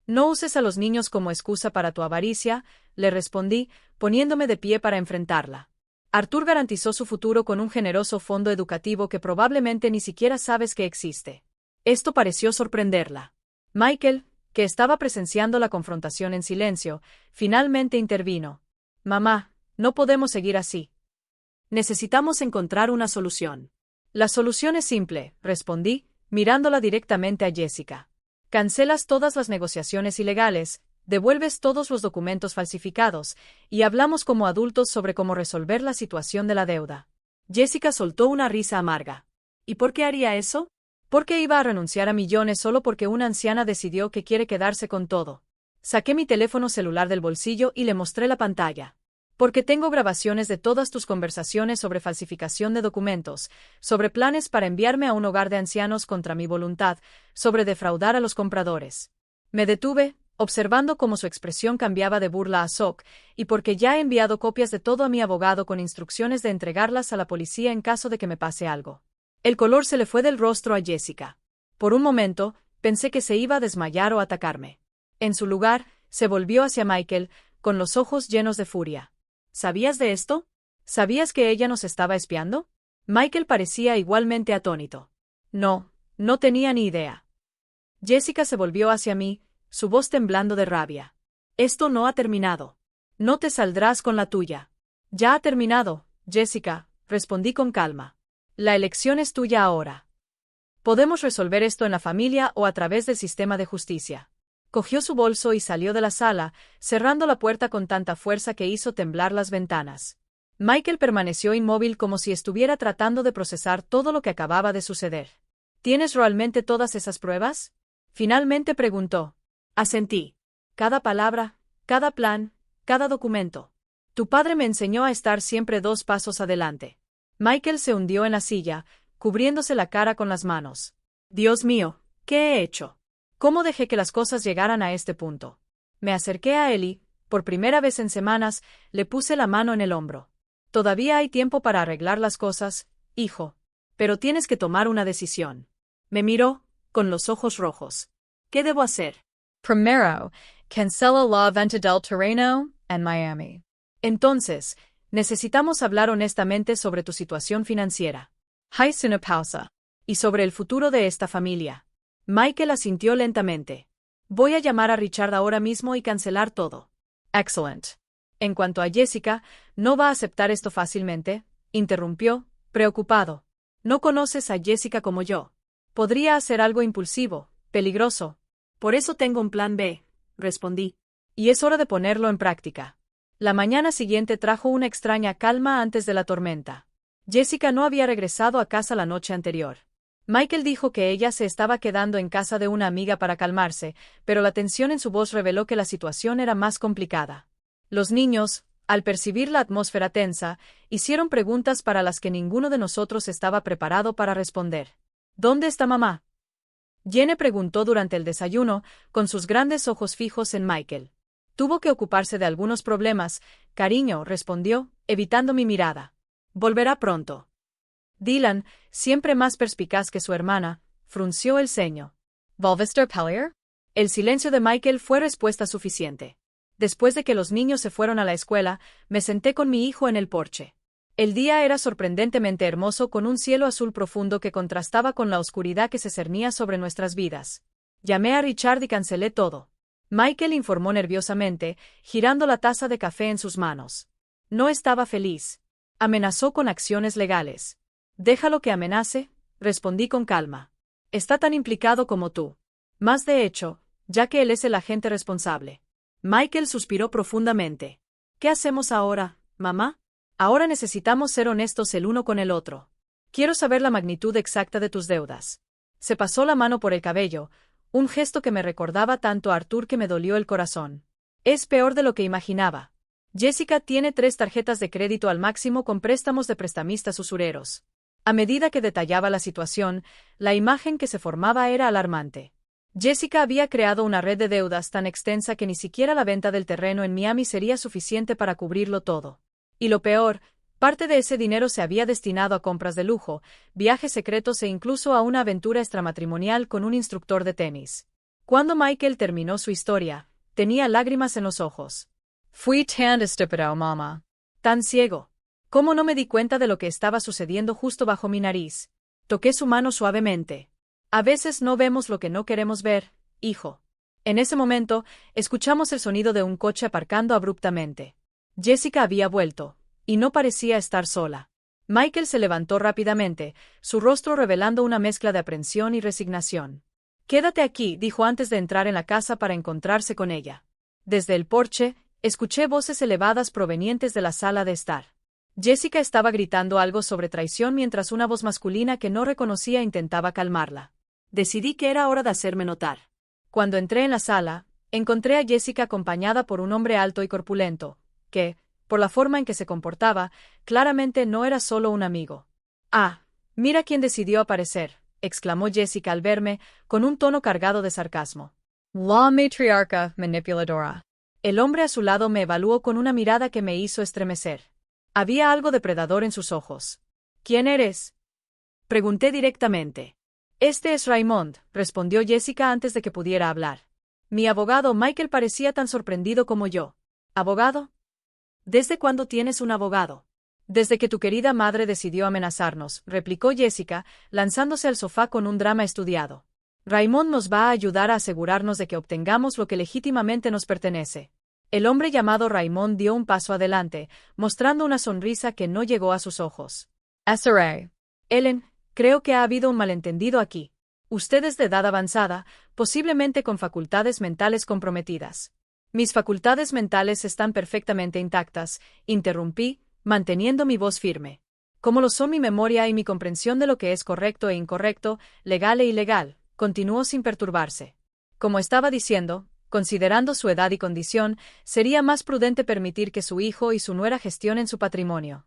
No uses a los niños como excusa para tu avaricia, le respondí, poniéndome de pie para enfrentarla. Arthur garantizó su futuro con un generoso fondo educativo que probablemente ni siquiera sabes que existe. Esto pareció sorprenderla. Michael, que estaba presenciando la confrontación en silencio, finalmente intervino. Mamá, no podemos seguir así. Necesitamos encontrar una solución. La solución es simple, respondí, mirándola directamente a Jessica. Cancelas todas las negociaciones ilegales, devuelves todos los documentos falsificados, y hablamos como adultos sobre cómo resolver la situación de la deuda. Jessica soltó una risa amarga. ¿Y por qué haría eso? ¿Por qué iba a renunciar a millones solo porque una anciana decidió que quiere quedarse con todo? Saqué mi teléfono celular del bolsillo y le mostré la pantalla. Porque tengo grabaciones de todas tus conversaciones sobre falsificación de documentos, sobre planes para enviarme a un hogar de ancianos contra mi voluntad, sobre defraudar a los compradores. Me detuve, observando cómo su expresión cambiaba de burla a shock, y porque ya he enviado copias de todo a mi abogado con instrucciones de entregarlas a la policía en caso de que me pase algo. El color se le fue del rostro a Jessica. Por un momento, pensé que se iba a desmayar o atacarme. En su lugar, se volvió hacia Michael, con los ojos llenos de furia. ¿Sabías de esto? ¿Sabías que ella nos estaba espiando? Michael parecía igualmente atónito. No, no tenía ni idea. Jessica se volvió hacia mí, su voz temblando de rabia. Esto no ha terminado. No te saldrás con la tuya. Ya ha terminado, Jessica, respondí con calma. La elección es tuya ahora. Podemos resolver esto en la familia o a través del sistema de justicia. Cogió su bolso y salió de la sala, cerrando la puerta con tanta fuerza que hizo temblar las ventanas. Michael permaneció inmóvil como si estuviera tratando de procesar todo lo que acababa de suceder. ¿Tienes realmente todas esas pruebas? Finalmente preguntó. Asentí. Cada palabra, cada plan, cada documento. Tu padre me enseñó a estar siempre 2 pasos adelante. Michael se hundió en la silla, cubriéndose la cara con las manos. Dios mío, ¿qué he hecho? ¿Cómo dejé que las cosas llegaran a este punto? Me acerqué a él y, por primera vez en semanas, le puse la mano en el hombro. Todavía hay tiempo para arreglar las cosas, hijo. Pero tienes que tomar una decisión. Me miró, con los ojos rojos. ¿Qué debo hacer? Primero, cancela la venta del terreno en Miami. Entonces, necesitamos hablar honestamente sobre tu situación financiera. Hice una pausa. Y sobre el futuro de esta familia. Michael asintió lentamente. Voy a llamar a Richard ahora mismo y cancelar todo. Excellent. En cuanto a Jessica, no va a aceptar esto fácilmente, interrumpió, preocupado. No conoces a Jessica como yo. Podría hacer algo impulsivo, peligroso. Por eso tengo un plan B, respondí. Y es hora de ponerlo en práctica. La mañana siguiente trajo una extraña calma antes de la tormenta. Jessica no había regresado a casa la noche anterior. Michael dijo que ella se estaba quedando en casa de una amiga para calmarse, pero la tensión en su voz reveló que la situación era más complicada. Los niños, al percibir la atmósfera tensa, hicieron preguntas para las que ninguno de nosotros estaba preparado para responder. ¿Dónde está mamá? Jenny preguntó durante el desayuno, con sus grandes ojos fijos en Michael. Tuvo que ocuparse de algunos problemas, cariño, respondió, evitando mi mirada. Volverá pronto. Dylan, siempre más perspicaz que su hermana, frunció el ceño. ¿Volviste Pellier? El silencio de Michael fue respuesta suficiente. Después de que los niños se fueron a la escuela, me senté con mi hijo en el porche. El día era sorprendentemente hermoso con un cielo azul profundo que contrastaba con la oscuridad que se cernía sobre nuestras vidas. Llamé a Richard y cancelé todo. Michael informó nerviosamente, girando la taza de café en sus manos. No estaba feliz. Amenazó con acciones legales. Déjalo que amenace, respondí con calma. Está tan implicado como tú. Más de hecho, ya que él es el agente responsable. Michael suspiró profundamente. ¿Qué hacemos ahora, mamá? Ahora necesitamos ser honestos el uno con el otro. Quiero saber la magnitud exacta de tus deudas. Se pasó la mano por el cabello, un gesto que me recordaba tanto a Arthur que me dolió el corazón. Es peor de lo que imaginaba. Jessica tiene 3 tarjetas de crédito al máximo con préstamos de prestamistas usureros. A medida que detallaba la situación, la imagen que se formaba era alarmante. Jessica había creado una red de deudas tan extensa que ni siquiera la venta del terreno en Miami sería suficiente para cubrirlo todo. Y lo peor, parte de ese dinero se había destinado a compras de lujo, viajes secretos e incluso a una aventura extramatrimonial con un instructor de tenis. Cuando Michael terminó su historia, tenía lágrimas en los ojos. Fui tan estúpido, mamá. Tan ciego. ¿Cómo no me di cuenta de lo que estaba sucediendo justo bajo mi nariz? Toqué su mano suavemente. A veces no vemos lo que no queremos ver, hijo. En ese momento, escuchamos el sonido de un coche aparcando abruptamente. Jessica había vuelto, y no parecía estar sola. Michael se levantó rápidamente, su rostro revelando una mezcla de aprensión y resignación. Quédate aquí, dijo antes de entrar en la casa para encontrarse con ella. Desde el porche, escuché voces elevadas provenientes de la sala de estar. Jessica estaba gritando algo sobre traición mientras una voz masculina que no reconocía intentaba calmarla. Decidí que era hora de hacerme notar. Cuando entré en la sala, encontré a Jessica acompañada por un hombre alto y corpulento, que, por la forma en que se comportaba, claramente no era solo un amigo. «Ah, mira quién decidió aparecer», exclamó Jessica al verme, con un tono cargado de sarcasmo. «La matriarca manipuladora». El hombre a su lado me evaluó con una mirada que me hizo estremecer. Había algo depredador en sus ojos. «¿Quién eres?», pregunté directamente. «Este es Raymond», respondió Jessica antes de que pudiera hablar. Mi abogado Michael parecía tan sorprendido como yo. «¿Abogado? ¿Desde cuándo tienes un abogado?» «Desde que tu querida madre decidió amenazarnos», replicó Jessica, lanzándose al sofá con un drama estudiado. «Raymond nos va a ayudar a asegurarnos de que obtengamos lo que legítimamente nos pertenece». El hombre llamado Raymond dio un paso adelante, mostrando una sonrisa que no llegó a sus ojos. «Asaré. Ellen, creo que ha habido un malentendido aquí. Usted es de edad avanzada, posiblemente con facultades mentales comprometidas». «Mis facultades mentales están perfectamente intactas», interrumpí, manteniendo mi voz firme. «Como lo son mi memoria y mi comprensión de lo que es correcto e incorrecto, legal e ilegal», continuó sin perturbarse. Como estaba diciendo, considerando su edad y condición, sería más prudente permitir que su hijo y su nuera gestionen su patrimonio.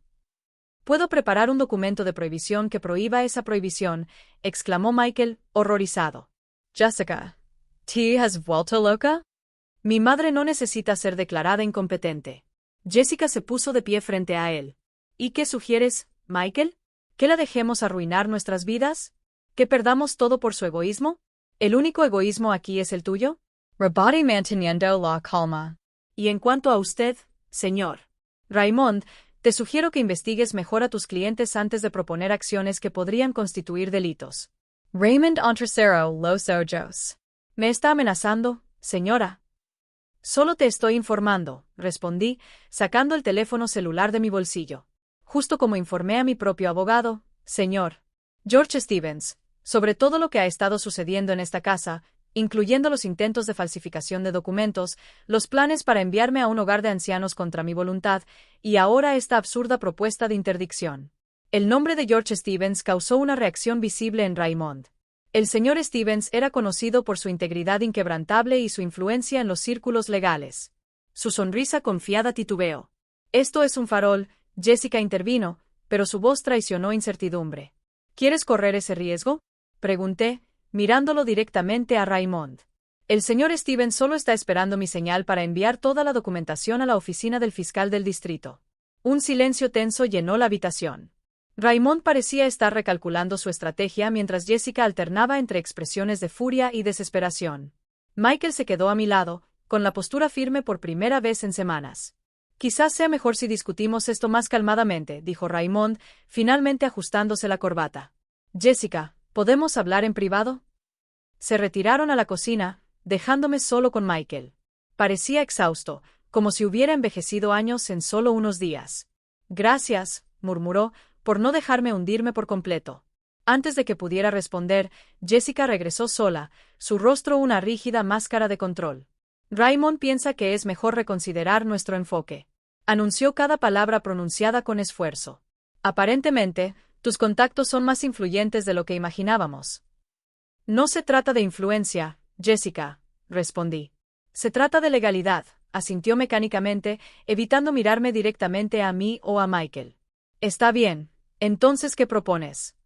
«Puedo preparar un documento de prohibición que prohíba esa prohibición», exclamó Michael, horrorizado. «Jessica, ¿te has vuelto loca? Mi madre no necesita ser declarada incompetente». Jessica se puso de pie frente a él. «¿Y qué sugieres, Michael? ¿Que la dejemos arruinar nuestras vidas? ¿Que perdamos todo por su egoísmo? ¿El único egoísmo aquí es el tuyo?». «Rebate manteniendo la calma». «Y en cuanto a usted, señor Raymond, te sugiero que investigues mejor a tus clientes antes de proponer acciones que podrían constituir delitos». «Raymond Entrecero los ojos». «¿Me está amenazando, señora?». «Solo te estoy informando», respondí, sacando el teléfono celular de mi bolsillo. «Justo como informé a mi propio abogado, señor George Stevens, sobre todo lo que ha estado sucediendo en esta casa, incluyendo los intentos de falsificación de documentos, los planes para enviarme a un hogar de ancianos contra mi voluntad, y ahora esta absurda propuesta de interdicción». El nombre de George Stevens causó una reacción visible en Raymond. El señor Stevens era conocido por su integridad inquebrantable y su influencia en los círculos legales. Su sonrisa confiada titubeó. «Esto es un farol», Jessica intervino, pero su voz traicionó incertidumbre. «¿Quieres correr ese riesgo?», pregunté, mirándolo directamente a Raymond. «El señor Stevens solo está esperando mi señal para enviar toda la documentación a la oficina del fiscal del distrito». Un silencio tenso llenó la habitación. Raymond parecía estar recalculando su estrategia mientras Jessica alternaba entre expresiones de furia y desesperación. Michael se quedó a mi lado, con la postura firme por primera vez en semanas. «Quizás sea mejor si discutimos esto más calmadamente», dijo Raymond, finalmente ajustándose la corbata. «Jessica, ¿podemos hablar en privado?». Se retiraron a la cocina, dejándome solo con Michael. Parecía exhausto, como si hubiera envejecido años en solo unos días. «Gracias», murmuró, por no dejarme hundirme por completo. Antes de que pudiera responder, Jessica regresó sola, su rostro una rígida máscara de control. «Raymond piensa que es mejor reconsiderar nuestro enfoque», anunció cada palabra pronunciada con esfuerzo. «Aparentemente, tus contactos son más influyentes de lo que imaginábamos». «No se trata de influencia, Jessica», respondí. «Se trata de legalidad», asintió mecánicamente, evitando mirarme directamente a mí o a Michael. «Está bien. Entonces, ¿qué propones?».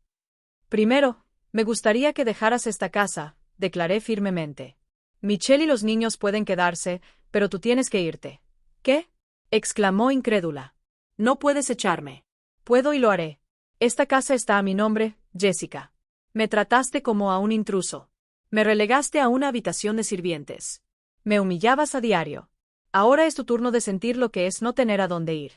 «Primero, me gustaría que dejaras esta casa», declaré firmemente. Michelle y los niños pueden quedarse, pero tú tienes que irte. ¿Qué? Exclamó incrédula. No puedes echarme. Puedo y lo haré. Esta casa está a mi nombre, Jessica. Me trataste como a un intruso. Me relegaste a una habitación de sirvientes. Me humillabas a diario. Ahora es tu turno de sentir lo que es no tener a dónde ir.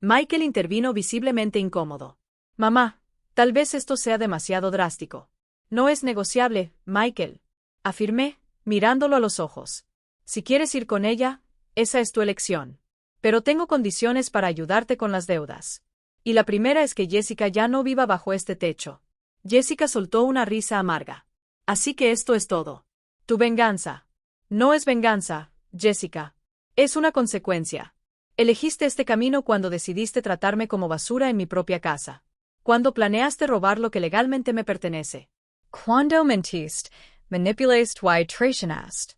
Michael intervino visiblemente incómodo. Mamá, tal vez esto sea demasiado drástico. No es negociable, Michael, afirmé, mirándolo a los ojos. Si quieres ir con ella, esa es tu elección. Pero tengo condiciones para ayudarte con las deudas. Y la primera es que Jessica ya no viva bajo este techo. Jessica soltó una risa amarga. Así que esto es todo. Tu venganza. No es venganza, Jessica. Es una consecuencia. Elegiste este camino cuando decidiste tratarme como basura en mi propia casa. Cuando planeaste robar lo que legalmente me pertenece. Cuando mentiste, manipulaste y traicionaste.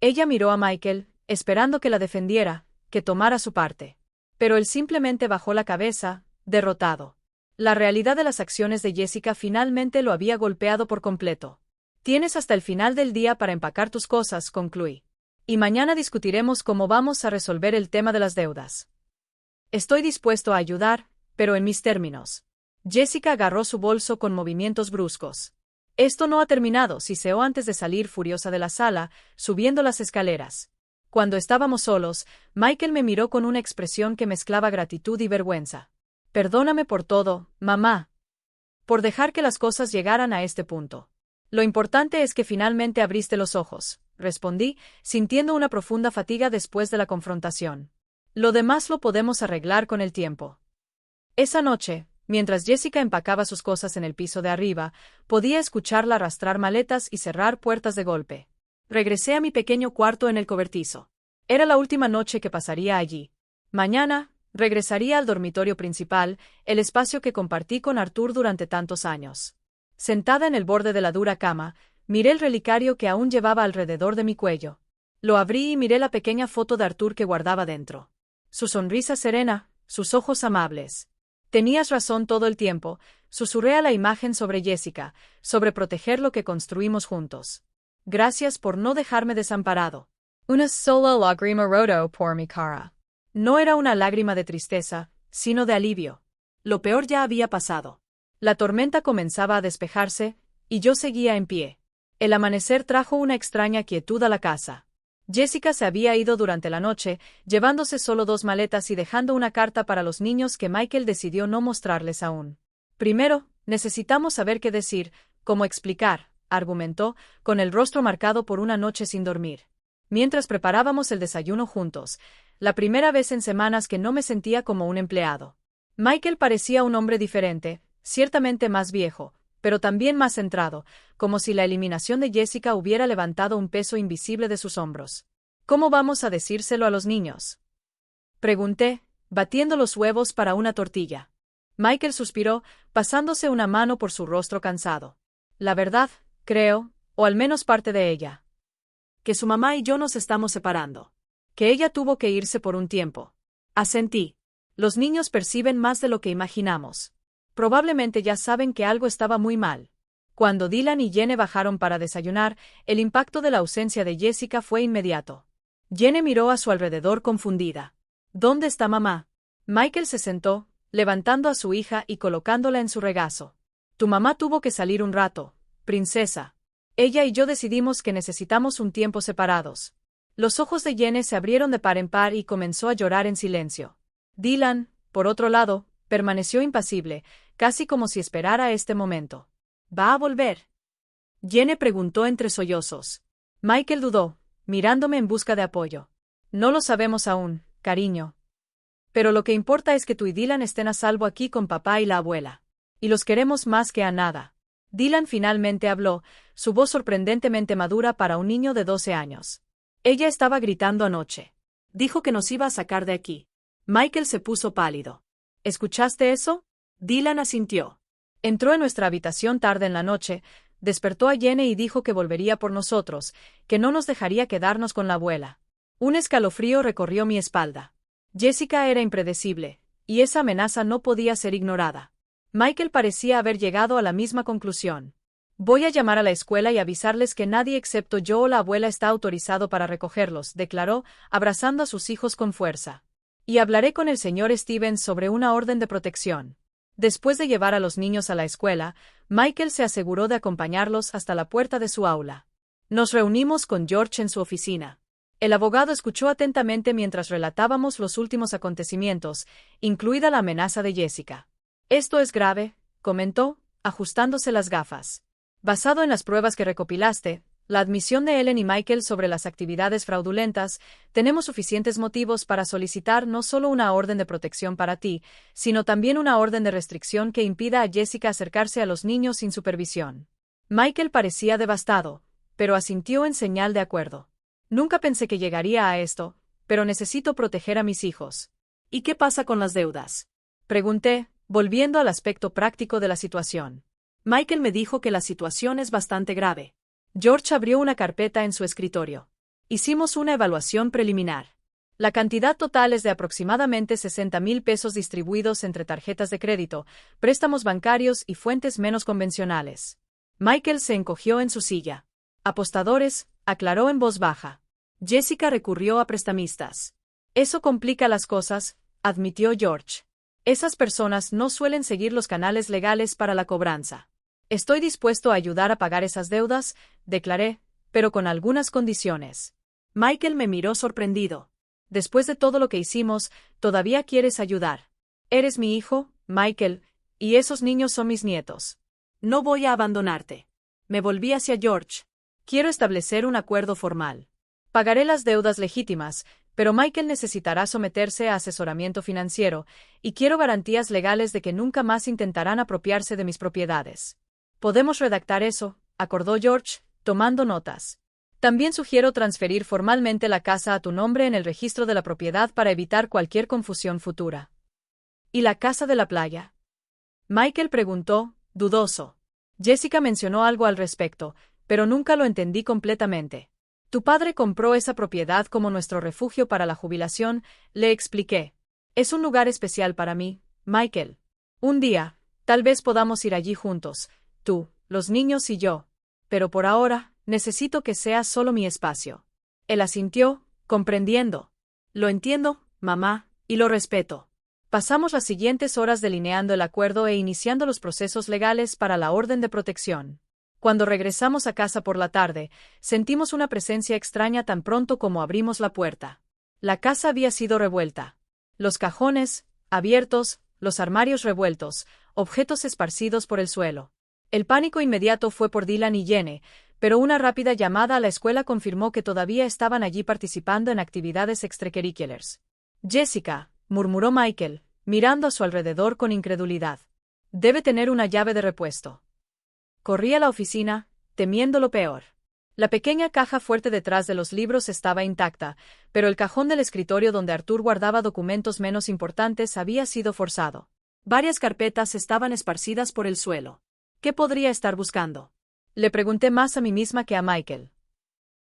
Ella miró a Michael, esperando que la defendiera, que tomara su parte. Pero él simplemente bajó la cabeza, derrotado. La realidad de las acciones de Jessica finalmente lo había golpeado por completo. Tienes hasta el final del día para empacar tus cosas, concluí. Y mañana discutiremos cómo vamos a resolver el tema de las deudas. Estoy dispuesto a ayudar, pero en mis términos. Jessica agarró su bolso con movimientos bruscos. Esto no ha terminado, siseó antes de salir furiosa de la sala, subiendo las escaleras. Cuando estábamos solos, Michael me miró con una expresión que mezclaba gratitud y vergüenza. Perdóname por todo, mamá. Por dejar que las cosas llegaran a este punto. Lo importante es que finalmente abriste los ojos, respondí, sintiendo una profunda fatiga después de la confrontación. Lo demás lo podemos arreglar con el tiempo. Esa noche, mientras Jessica empacaba sus cosas en el piso de arriba, podía escucharla arrastrar maletas y cerrar puertas de golpe. Regresé a mi pequeño cuarto en el cobertizo. Era la última noche que pasaría allí. Mañana, regresaría al dormitorio principal, el espacio que compartí con Arthur durante tantos años. Sentada en el borde de la dura cama, miré el relicario que aún llevaba alrededor de mi cuello. Lo abrí y miré la pequeña foto de Arthur que guardaba dentro. Su sonrisa serena, sus ojos amables. Tenías razón todo el tiempo, susurré a la imagen sobre Jessica, sobre proteger lo que construimos juntos. Gracias por no dejarme desamparado. Una sola lágrima rodó por mi cara. No era una lágrima de tristeza, sino de alivio. Lo peor ya había pasado. La tormenta comenzaba a despejarse, y yo seguía en pie. El amanecer trajo una extraña quietud a la casa. Jessica se había ido durante la noche, llevándose solo 2 maletas y dejando una carta para los niños que Michael decidió no mostrarles aún. Primero, necesitamos saber qué decir, cómo explicar, argumentó, con el rostro marcado por una noche sin dormir. Mientras preparábamos el desayuno juntos, la primera vez en semanas que no me sentía como un empleado. Michael parecía un hombre diferente, ciertamente más viejo, pero también más centrado, como si la eliminación de Jessica hubiera levantado un peso invisible de sus hombros. ¿Cómo vamos a decírselo a los niños?, pregunté, batiendo los huevos para una tortilla. Michael suspiró, pasándose una mano por su rostro cansado. La verdad, creo, o al menos parte de ella. Que su mamá y yo nos estamos separando. Que ella tuvo que irse por un tiempo. Asentí. Los niños perciben más de lo que imaginamos. Probablemente ya saben que algo estaba muy mal. Cuando Dylan y Jenny bajaron para desayunar, el impacto de la ausencia de Jessica fue inmediato. Jenny miró a su alrededor confundida. ¿Dónde está mamá? Michael se sentó, levantando a su hija y colocándola en su regazo. Tu mamá tuvo que salir un rato, princesa. Ella y yo decidimos que necesitamos un tiempo separados. Los ojos de Jenny se abrieron de par en par y comenzó a llorar en silencio. Dylan, por otro lado, permaneció impasible, casi como si esperara este momento. ¿Va a volver?, Jenny preguntó entre sollozos. Michael dudó, mirándome en busca de apoyo. No lo sabemos aún, cariño. Pero lo que importa es que tú y Dylan estén a salvo aquí con papá y la abuela. Y los queremos más que a nada. Dylan finalmente habló, su voz sorprendentemente madura para un niño de 12 años. Ella estaba gritando anoche. Dijo que nos iba a sacar de aquí. Michael se puso pálido. ¿Escuchaste eso? Dylan asintió. Entró en nuestra habitación tarde en la noche, despertó a Jenny y dijo que volvería por nosotros, que no nos dejaría quedarnos con la abuela. Un escalofrío recorrió mi espalda. Jessica era impredecible, y esa amenaza no podía ser ignorada. Michael parecía haber llegado a la misma conclusión. Voy a llamar a la escuela y avisarles que nadie excepto yo o la abuela está autorizado para recogerlos, declaró, abrazando a sus hijos con fuerza. Y hablaré con el señor Stevens sobre una orden de protección. Después de llevar a los niños a la escuela, Michael se aseguró de acompañarlos hasta la puerta de su aula. Nos reunimos con George en su oficina. El abogado escuchó atentamente mientras relatábamos los últimos acontecimientos, incluida la amenaza de Jessica. Esto es grave, comentó, ajustándose las gafas. Basado en las pruebas que recopilaste, la admisión de Ellen y Michael sobre las actividades fraudulentas, tenemos suficientes motivos para solicitar no solo una orden de protección para ti, sino también una orden de restricción que impida a Jessica acercarse a los niños sin supervisión. Michael parecía devastado, pero asintió en señal de acuerdo. Nunca pensé que llegaría a esto, pero necesito proteger a mis hijos. ¿Y qué pasa con las deudas? Pregunté, volviendo al aspecto práctico de la situación. Michael me dijo que la situación es bastante grave. George abrió una carpeta en su escritorio. Hicimos una evaluación preliminar. La cantidad total es de aproximadamente 60,000 pesos distribuidos entre tarjetas de crédito, préstamos bancarios y fuentes menos convencionales. Michael se encogió en su silla. Apostadores, aclaró en voz baja. Jessica recurrió a prestamistas. Eso complica las cosas, admitió George. Esas personas no suelen seguir los canales legales para la cobranza. Estoy dispuesto a ayudar a pagar esas deudas, declaré, pero con algunas condiciones. Michael me miró sorprendido. Después de todo lo que hicimos, ¿todavía quieres ayudar? Eres mi hijo, Michael, y esos niños son mis nietos. No voy a abandonarte. Me volví hacia George. Quiero establecer un acuerdo formal. Pagaré las deudas legítimas, pero Michael necesitará someterse a asesoramiento financiero, y quiero garantías legales de que nunca más intentarán apropiarse de mis propiedades. Podemos redactar eso, acordó George, tomando notas. También sugiero transferir formalmente la casa a tu nombre en el registro de la propiedad para evitar cualquier confusión futura. ¿Y la casa de la playa? Michael preguntó, dudoso. Jessica mencionó algo al respecto, pero nunca lo entendí completamente. Tu padre compró esa propiedad como nuestro refugio para la jubilación, le expliqué. Es un lugar especial para mí, Michael. Un día, tal vez podamos ir allí juntos, tú, los niños y yo. Pero por ahora, necesito que sea solo mi espacio. Él asintió, comprendiendo. Lo entiendo, mamá, y lo respeto. Pasamos las siguientes horas delineando el acuerdo e iniciando los procesos legales para la orden de protección. Cuando regresamos a casa por la tarde, sentimos una presencia extraña tan pronto como abrimos la puerta. La casa había sido revuelta. Los cajones, abiertos, los armarios revueltos, objetos esparcidos por el suelo. El pánico inmediato fue por Dylan y Jenny, pero una rápida llamada a la escuela confirmó que todavía estaban allí participando en actividades extracurriculares. Jessica, murmuró Michael, mirando a su alrededor con incredulidad. Debe tener una llave de repuesto. Corrí a la oficina, temiendo lo peor. La pequeña caja fuerte detrás de los libros estaba intacta, pero el cajón del escritorio donde Arthur guardaba documentos menos importantes había sido forzado. Varias carpetas estaban esparcidas por el suelo. ¿Qué podría estar buscando? Le pregunté más a mí misma que a Michael.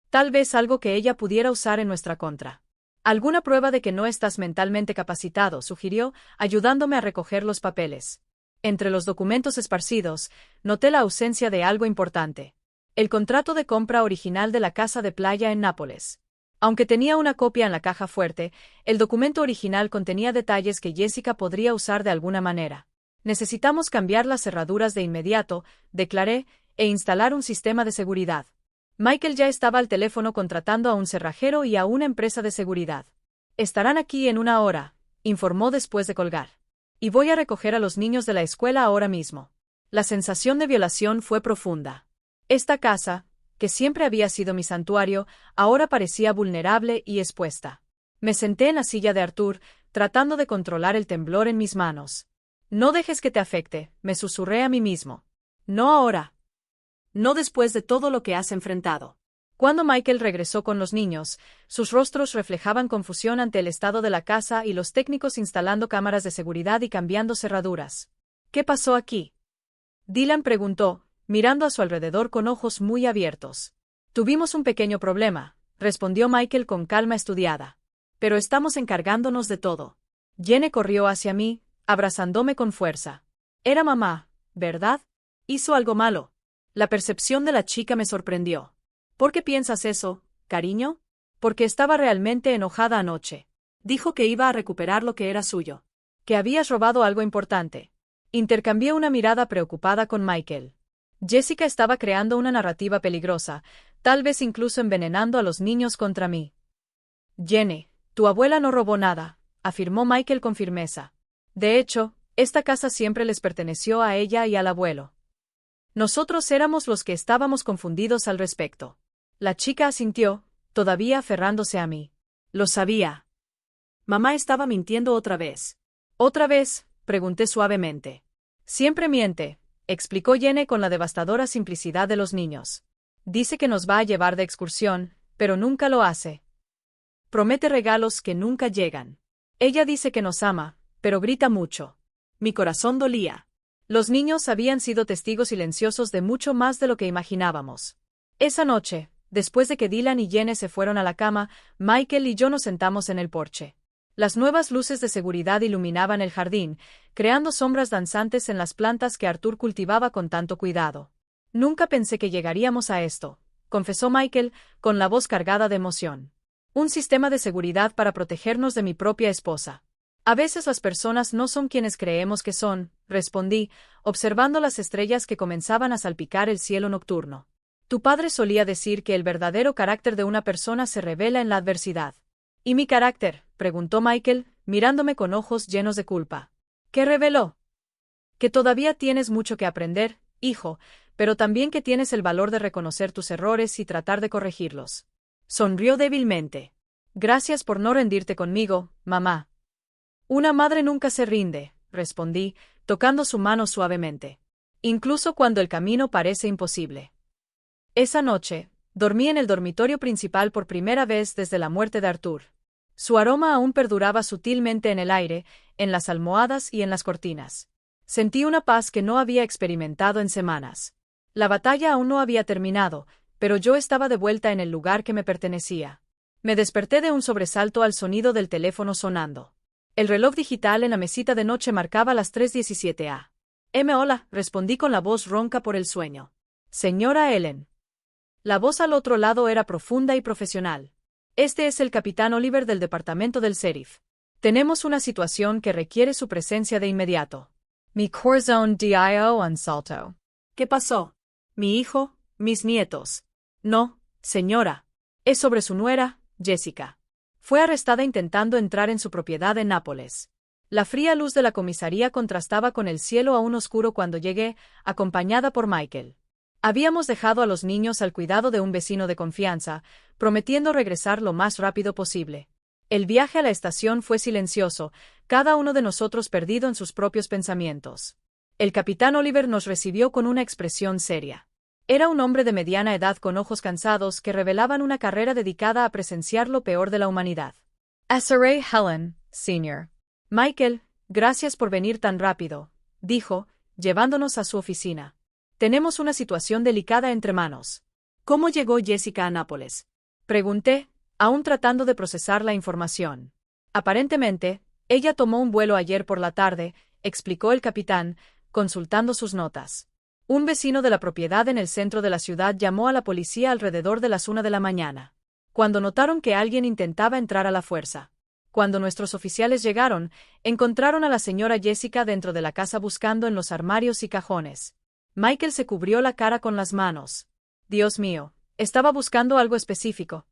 Tal vez algo que ella pudiera usar en nuestra contra. Alguna prueba de que no estás mentalmente capacitado, sugirió, ayudándome a recoger los papeles. Entre los documentos esparcidos, noté la ausencia de algo importante. El contrato de compra original de la casa de playa en Nápoles. Aunque tenía una copia en la caja fuerte, el documento original contenía detalles que Jessica podría usar de alguna manera. Necesitamos cambiar las cerraduras de inmediato, declaré, e instalar un sistema de seguridad. Michael ya estaba al teléfono contratando a un cerrajero y a una empresa de seguridad. Estarán aquí en una hora, informó después de colgar. Y voy a recoger a los niños de la escuela ahora mismo. La sensación de violación fue profunda. Esta casa, que siempre había sido mi santuario, ahora parecía vulnerable y expuesta. Me senté en la silla de Arthur, tratando de controlar el temblor en mis manos. No dejes que te afecte, me susurré a mí mismo. No ahora. No después de todo lo que has enfrentado. Cuando Michael regresó con los niños, sus rostros reflejaban confusión ante el estado de la casa y los técnicos instalando cámaras de seguridad y cambiando cerraduras. ¿Qué pasó aquí? Dylan preguntó, mirando a su alrededor con ojos muy abiertos. Tuvimos un pequeño problema, respondió Michael con calma estudiada. Pero estamos encargándonos de todo. Jenny corrió hacia mí, abrazándome con fuerza. Era mamá, ¿verdad? Hizo algo malo. La percepción de la chica me sorprendió. ¿Por qué piensas eso, cariño? Porque estaba realmente enojada anoche. Dijo que iba a recuperar lo que era suyo. Que habías robado algo importante. Intercambié una mirada preocupada con Michael. Jessica estaba creando una narrativa peligrosa, tal vez incluso envenenando a los niños contra mí. Jenny, tu abuela no robó nada, afirmó Michael con firmeza. De hecho, esta casa siempre les perteneció a ella y al abuelo. Nosotros éramos los que estábamos confundidos al respecto. La chica asintió, todavía aferrándose a mí. Lo sabía. Mamá estaba mintiendo otra vez. ¿Otra vez? Pregunté suavemente. Siempre miente, explicó Jenny con la devastadora simplicidad de los niños. Dice que nos va a llevar de excursión, pero nunca lo hace. Promete regalos que nunca llegan. Ella dice que nos ama, pero grita mucho. Mi corazón dolía. Los niños habían sido testigos silenciosos de mucho más de lo que imaginábamos. Esa noche, después de que Dylan y Jenny se fueron a la cama, Michael y yo nos sentamos en el porche. Las nuevas luces de seguridad iluminaban el jardín, creando sombras danzantes en las plantas que Arthur cultivaba con tanto cuidado. Nunca pensé que llegaríamos a esto, confesó Michael, con la voz cargada de emoción. Un sistema de seguridad para protegernos de mi propia esposa. A veces las personas no son quienes creemos que son, respondí, observando las estrellas que comenzaban a salpicar el cielo nocturno. Tu padre solía decir que el verdadero carácter de una persona se revela en la adversidad. ¿Y mi carácter?, preguntó Michael, mirándome con ojos llenos de culpa. ¿Qué reveló? Que todavía tienes mucho que aprender, hijo, pero también que tienes el valor de reconocer tus errores y tratar de corregirlos. Sonrió débilmente. Gracias por no rendirte conmigo, mamá. Una madre nunca se rinde, respondí, tocando su mano suavemente. Incluso cuando el camino parece imposible. Esa noche, dormí en el dormitorio principal por primera vez desde la muerte de Arthur. Su aroma aún perduraba sutilmente en el aire, en las almohadas y en las cortinas. Sentí una paz que no había experimentado en semanas. La batalla aún no había terminado, pero yo estaba de vuelta en el lugar que me pertenecía. Me desperté de un sobresalto al sonido del teléfono sonando. El reloj digital en la mesita de noche marcaba las 3:17 a. Hola, respondí con la voz ronca por el sueño. Señora Ellen. La voz al otro lado era profunda y profesional. Este es el capitán Oliver del departamento del sheriff. Tenemos una situación que requiere su presencia de inmediato. Mi corazón dio un salto. ¿Qué pasó? Mi hijo, mis nietos. No, señora. Es sobre su nuera, Jessica. Fue arrestada intentando entrar en su propiedad en Nápoles. La fría luz de la comisaría contrastaba con el cielo aún oscuro cuando llegué, acompañada por Michael. Habíamos dejado a los niños al cuidado de un vecino de confianza, prometiendo regresar lo más rápido posible. El viaje a la estación fue silencioso, cada uno de nosotros perdido en sus propios pensamientos. El capitán Oliver nos recibió con una expresión seria. Era un hombre de mediana edad con ojos cansados que revelaban una carrera dedicada a presenciar lo peor de la humanidad. S.R.A. Helen, Sr. Michael, gracias por venir tan rápido, dijo, llevándonos a su oficina. Tenemos una situación delicada entre manos. ¿Cómo llegó Jessica a Nápoles? Pregunté, aún tratando de procesar la información. Aparentemente, ella tomó un vuelo ayer por la tarde, explicó el capitán, consultando sus notas. Un vecino de la propiedad en el centro de la ciudad llamó a la policía alrededor de las 1 de la mañana. Cuando notaron que alguien intentaba entrar a la fuerza. Cuando nuestros oficiales llegaron, encontraron a la señora Jessica dentro de la casa buscando en los armarios y cajones. Michael se cubrió la cara con las manos. Dios mío, ¿estaba buscando algo específico?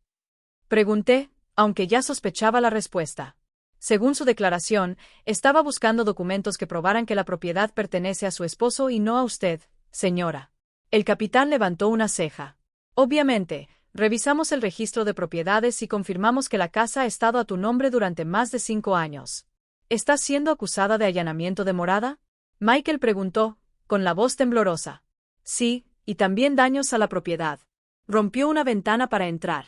Pregunté, aunque ya sospechaba la respuesta. Según su declaración, estaba buscando documentos que probaran que la propiedad pertenece a su esposo y no a usted, señora. El capitán levantó una ceja. Obviamente, revisamos el registro de propiedades y confirmamos que la casa ha estado a tu nombre durante más de 5 años. ¿Estás siendo acusada de allanamiento de morada? Michael preguntó, con la voz temblorosa. Sí, y también daños a la propiedad. Rompió una ventana para entrar.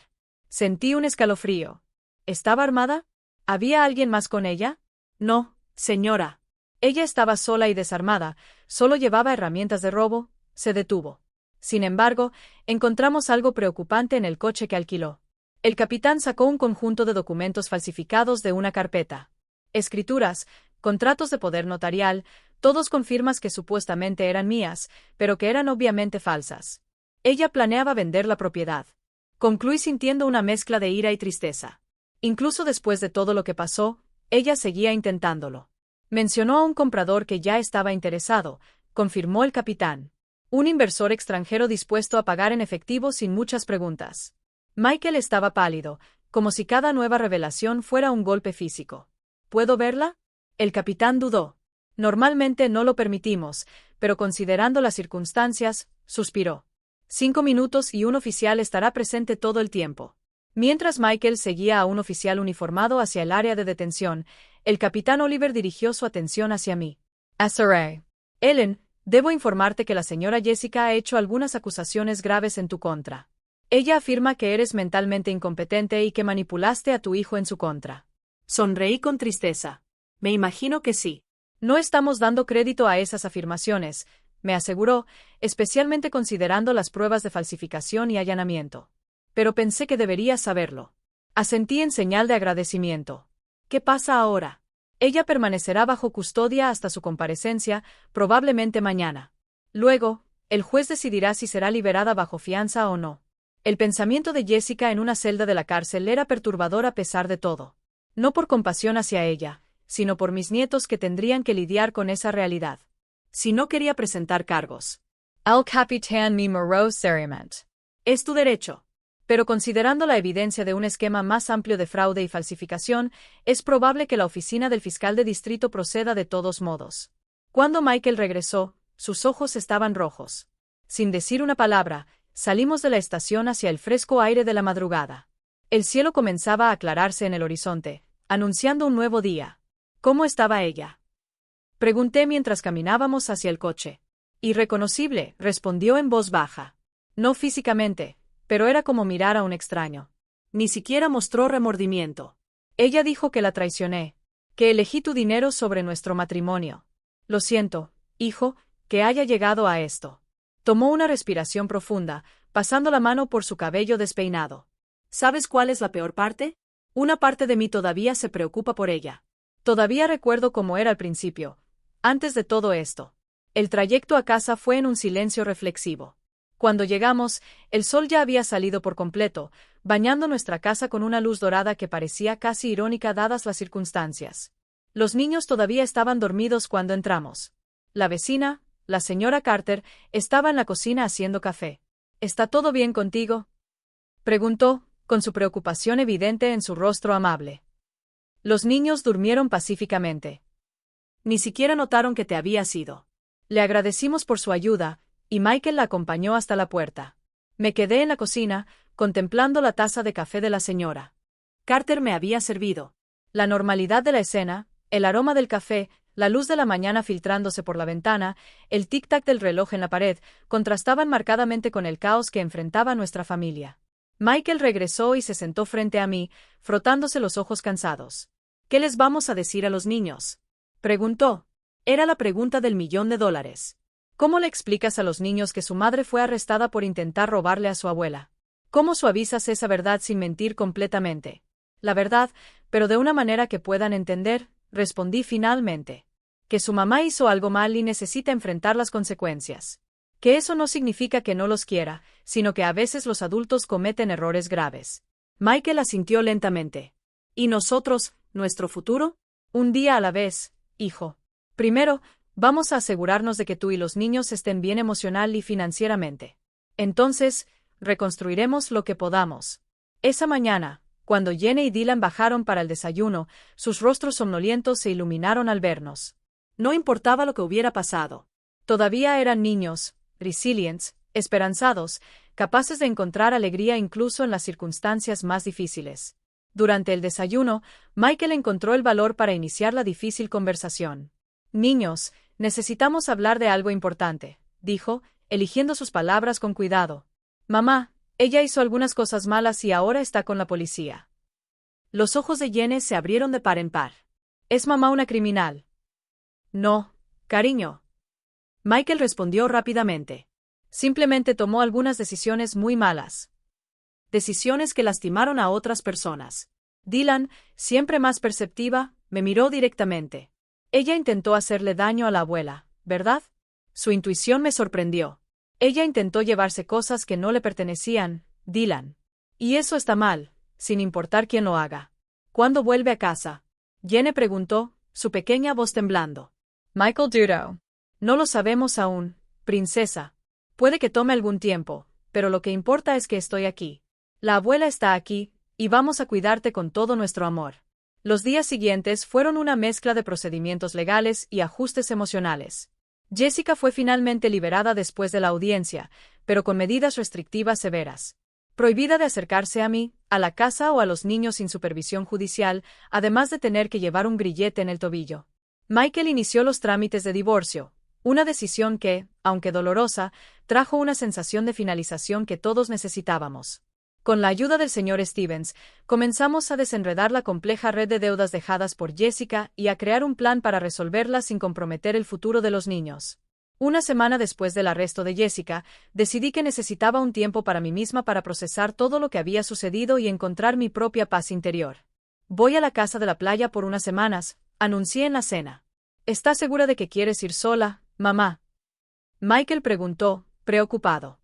Sentí un escalofrío. ¿Estaba armada? ¿Había alguien más con ella? No, señora. Ella estaba sola y desarmada, solo llevaba herramientas de robo. Se detuvo. Sin embargo, encontramos algo preocupante en el coche que alquiló. El capitán sacó un conjunto de documentos falsificados de una carpeta. Escrituras, contratos de poder notarial, Todos confirmas que supuestamente eran mías, pero que eran obviamente falsas. Ella planeaba vender la propiedad. Concluí sintiendo una mezcla de ira y tristeza. Incluso después de todo lo que pasó, ella seguía intentándolo. Mencionó a un comprador que ya estaba interesado, confirmó el capitán. Un inversor extranjero dispuesto a pagar en efectivo sin muchas preguntas. Michael estaba pálido, como si cada nueva revelación fuera un golpe físico. ¿Puedo verla? El capitán dudó. Normalmente no lo permitimos, pero considerando las circunstancias, suspiró. 5 minutos y un oficial estará presente todo el tiempo. Mientras Michael seguía a un oficial uniformado hacia el área de detención, el capitán Oliver dirigió su atención hacia mí. Azaré. Ellen, debo informarte que la señora Jessica ha hecho algunas acusaciones graves en tu contra. Ella afirma que eres mentalmente incompetente y que manipulaste a tu hijo en su contra. Sonreí con tristeza. Me imagino que sí. No estamos dando crédito a esas afirmaciones, me aseguró, especialmente considerando las pruebas de falsificación y allanamiento. Pero pensé que deberías saberlo. Asentí en señal de agradecimiento. ¿Qué pasa ahora? Ella permanecerá bajo custodia hasta su comparecencia, probablemente mañana. Luego, el juez decidirá si será liberada bajo fianza o no. El pensamiento de Jessica en una celda de la cárcel era perturbador a pesar de todo. No por compasión hacia ella, sino por mis nietos que tendrían que lidiar con esa realidad. Si no quería presentar cargos. El capitán me miró seriamente. Es tu derecho. Pero considerando la evidencia de un esquema más amplio de fraude y falsificación, es probable que la oficina del fiscal de distrito proceda de todos modos. Cuando Michael regresó, sus ojos estaban rojos. Sin decir una palabra, salimos de la estación hacia el fresco aire de la madrugada. El cielo comenzaba a aclararse en el horizonte, anunciando un nuevo día. ¿Cómo estaba ella? Pregunté mientras caminábamos hacia el coche. Irreconocible, respondió en voz baja. No físicamente, pero era como mirar a un extraño. Ni siquiera mostró remordimiento. Ella dijo que la traicioné, que elegí tu dinero sobre nuestro matrimonio. Lo siento, hijo, que haya llegado a esto. Tomó una respiración profunda, pasando la mano por su cabello despeinado. ¿Sabes cuál es la peor parte? Una parte de mí todavía se preocupa por ella. Todavía recuerdo cómo era al principio, antes de todo esto. El trayecto a casa fue en un silencio reflexivo. Cuando llegamos, el sol ya había salido por completo, bañando nuestra casa con una luz dorada que parecía casi irónica dadas las circunstancias. Los niños todavía estaban dormidos cuando entramos. La vecina, la señora Carter, estaba en la cocina haciendo café. ¿Está todo bien contigo?, preguntó, con su preocupación evidente en su rostro amable. Los niños durmieron pacíficamente. Ni siquiera notaron que te habías ido. Le agradecimos por su ayuda, y Michael la acompañó hasta la puerta. Me quedé en la cocina, contemplando la taza de café de la señora Carter me había servido. La normalidad de la escena, el aroma del café, la luz de la mañana filtrándose por la ventana, el tic-tac del reloj en la pared, contrastaban marcadamente con el caos que enfrentaba nuestra familia. Michael regresó y se sentó frente a mí, frotándose los ojos cansados. ¿Qué les vamos a decir a los niños?, preguntó. Era la pregunta del $1.000.000. ¿Cómo le explicas a los niños que su madre fue arrestada por intentar robarle a su abuela? ¿Cómo suavizas esa verdad sin mentir completamente? La verdad, pero de una manera que puedan entender, respondí finalmente. Que su mamá hizo algo mal y necesita enfrentar las consecuencias. Que eso no significa que no los quiera, sino que a veces los adultos cometen errores graves. Michael asintió lentamente. ¿Y nosotros, nuestro futuro? Un día a la vez, hijo. Primero, vamos a asegurarnos de que tú y los niños estén bien emocional y financieramente. Entonces, reconstruiremos lo que podamos. Esa mañana, cuando Jenny y Dylan bajaron para el desayuno, sus rostros somnolientos se iluminaron al vernos. No importaba lo que hubiera pasado. Todavía eran niños, resilientes, esperanzados, capaces de encontrar alegría incluso en las circunstancias más difíciles. Durante el desayuno, Michael encontró el valor para iniciar la difícil conversación. Niños, necesitamos hablar de algo importante, dijo, eligiendo sus palabras con cuidado. Mamá, ella hizo algunas cosas malas y ahora está con la policía. Los ojos de Jenny se abrieron de par en par. ¿Es mamá una criminal? No, cariño. Michael respondió rápidamente. Simplemente tomó algunas decisiones muy malas. Decisiones que lastimaron a otras personas. Dylan, siempre más perceptiva, me miró directamente. Ella intentó hacerle daño a la abuela, ¿verdad? Su intuición me sorprendió. Ella intentó llevarse cosas que no le pertenecían, Dylan. Y eso está mal, sin importar quién lo haga. ¿Cuándo vuelve a casa? Jenny preguntó, su pequeña voz temblando. Michael Dudo. No lo sabemos aún, princesa. Puede que tome algún tiempo, pero lo que importa es que estoy aquí. La abuela está aquí, y vamos a cuidarte con todo nuestro amor. Los días siguientes fueron una mezcla de procedimientos legales y ajustes emocionales. Jessica fue finalmente liberada después de la audiencia, pero con medidas restrictivas severas. Prohibida de acercarse a mí, a la casa o a los niños sin supervisión judicial, además de tener que llevar un grillete en el tobillo. Michael inició los trámites de divorcio, una decisión que, aunque dolorosa, trajo una sensación de finalización que todos necesitábamos. Con la ayuda del señor Stevens, comenzamos a desenredar la compleja red de deudas dejadas por Jessica y a crear un plan para resolverlas sin comprometer el futuro de los niños. Una semana después del arresto de Jessica, decidí que necesitaba un tiempo para mí misma para procesar todo lo que había sucedido y encontrar mi propia paz interior. Voy a la casa de la playa por unas semanas, anuncié en la cena. ¿Estás segura de que quieres ir sola, mamá? Michael preguntó, preocupado.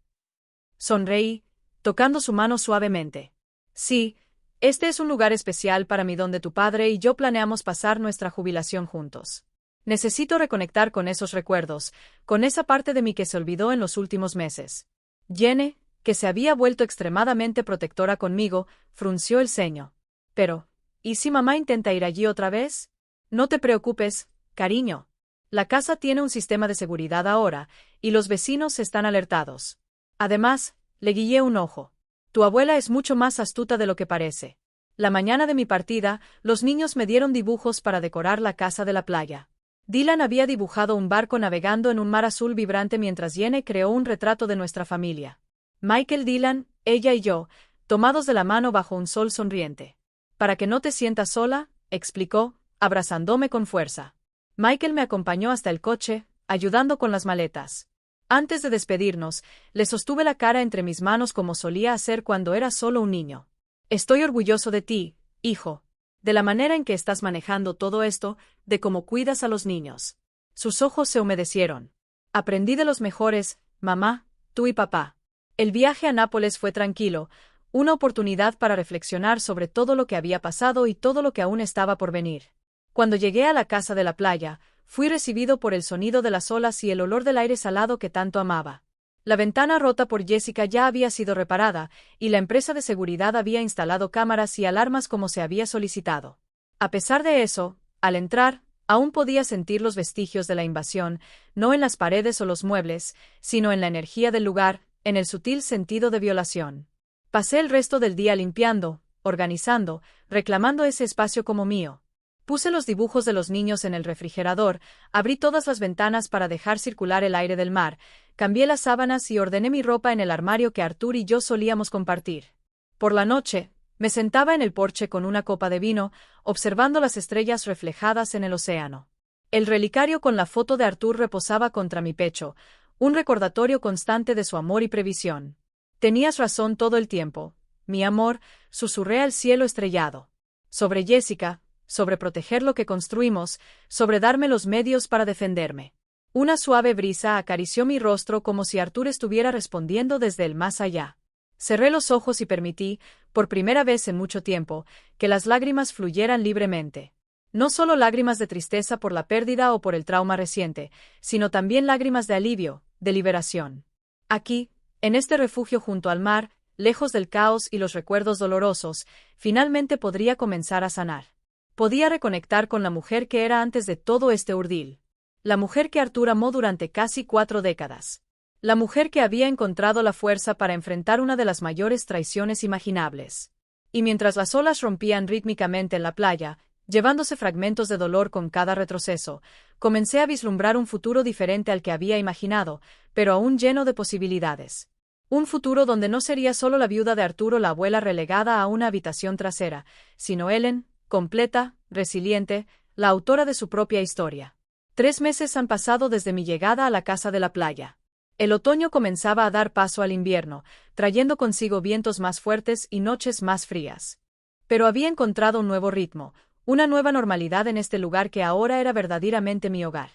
Sonreí, tocando su mano suavemente. Sí, este es un lugar especial para mí donde tu padre y yo planeamos pasar nuestra jubilación juntos. Necesito reconectar con esos recuerdos, con esa parte de mí que se olvidó en los últimos meses. Jenny, que se había vuelto extremadamente protectora conmigo, frunció el ceño. Pero, ¿y si mamá intenta ir allí otra vez? No te preocupes, cariño. La casa tiene un sistema de seguridad ahora, y los vecinos están alertados. Además, le guiñé un ojo. Tu abuela es mucho más astuta de lo que parece. La mañana de mi partida, los niños me dieron dibujos para decorar la casa de la playa. Dylan había dibujado un barco navegando en un mar azul vibrante mientras Jenny creó un retrato de nuestra familia. Michael, Dylan, ella y yo, tomados de la mano bajo un sol sonriente. Para que no te sientas sola, explicó, abrazándome con fuerza. Michael me acompañó hasta el coche, ayudando con las maletas. Antes de despedirnos, le sostuve la cara entre mis manos como solía hacer cuando era solo un niño. Estoy orgulloso de ti, hijo. De la manera en que estás manejando todo esto, de cómo cuidas a los niños. Sus ojos se humedecieron. Aprendí de los mejores, mamá, tú y papá. El viaje a Nápoles fue tranquilo, una oportunidad para reflexionar sobre todo lo que había pasado y todo lo que aún estaba por venir. Cuando llegué a la casa de la playa, fui recibido por el sonido de las olas y el olor del aire salado que tanto amaba. La ventana rota por Jessica ya había sido reparada, y la empresa de seguridad había instalado cámaras y alarmas como se había solicitado. A pesar de eso, al entrar, aún podía sentir los vestigios de la invasión, no en las paredes o los muebles, sino en la energía del lugar, en el sutil sentido de violación. Pasé el resto del día limpiando, organizando, reclamando ese espacio como mío. Puse los dibujos de los niños en el refrigerador, abrí todas las ventanas para dejar circular el aire del mar, cambié las sábanas y ordené mi ropa en el armario que Arthur y yo solíamos compartir. Por la noche, me sentaba en el porche con una copa de vino, observando las estrellas reflejadas en el océano. El relicario con la foto de Arthur reposaba contra mi pecho, un recordatorio constante de su amor y previsión. Tenías razón todo el tiempo, mi amor, susurré al cielo estrellado. Sobre Jessica, sobre proteger lo que construimos, sobre darme los medios para defenderme. Una suave brisa acarició mi rostro como si Arthur estuviera respondiendo desde el más allá. Cerré los ojos y permití, por primera vez en mucho tiempo, que las lágrimas fluyeran libremente. No solo lágrimas de tristeza por la pérdida o por el trauma reciente, sino también lágrimas de alivio, de liberación. Aquí, en este refugio junto al mar, lejos del caos y los recuerdos dolorosos, finalmente podría comenzar a sanar. Podía reconectar con la mujer que era antes de todo este urdil. La mujer que Arthur amó durante casi 4 décadas. La mujer que había encontrado la fuerza para enfrentar una de las mayores traiciones imaginables. Y mientras las olas rompían rítmicamente en la playa, llevándose fragmentos de dolor con cada retroceso, comencé a vislumbrar un futuro diferente al que había imaginado, pero aún lleno de posibilidades. Un futuro donde no sería solo la viuda de Arturo la abuela relegada a una habitación trasera, sino Ellen, completa, resiliente, la autora de su propia historia. 3 meses han pasado desde mi llegada a la casa de la playa. El otoño comenzaba a dar paso al invierno, trayendo consigo vientos más fuertes y noches más frías. Pero había encontrado un nuevo ritmo, Una nueva normalidad en este lugar que ahora era verdaderamente mi hogar.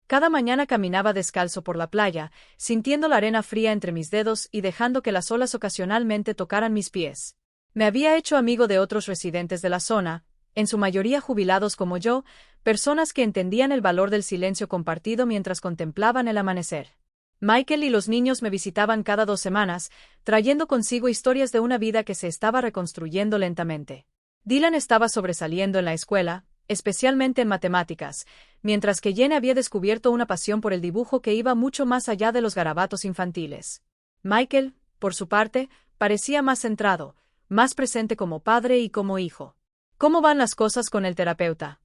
Cada mañana caminaba descalzo por la playa, sintiendo la arena fría entre mis dedos y dejando que las olas ocasionalmente tocaran mis pies. Me había hecho amigo de otros residentes de la zona, en su mayoría jubilados como yo, personas que entendían el valor del silencio compartido mientras contemplaban el amanecer. Michael y los niños me visitaban cada 2 semanas, trayendo consigo historias de una vida que se estaba reconstruyendo lentamente. Dylan estaba sobresaliendo en la escuela, especialmente en matemáticas, mientras que Jenny había descubierto una pasión por el dibujo que iba mucho más allá de los garabatos infantiles. Michael, por su parte, parecía más centrado, más presente como padre y como hijo. ¿Cómo van las cosas con el terapeuta?,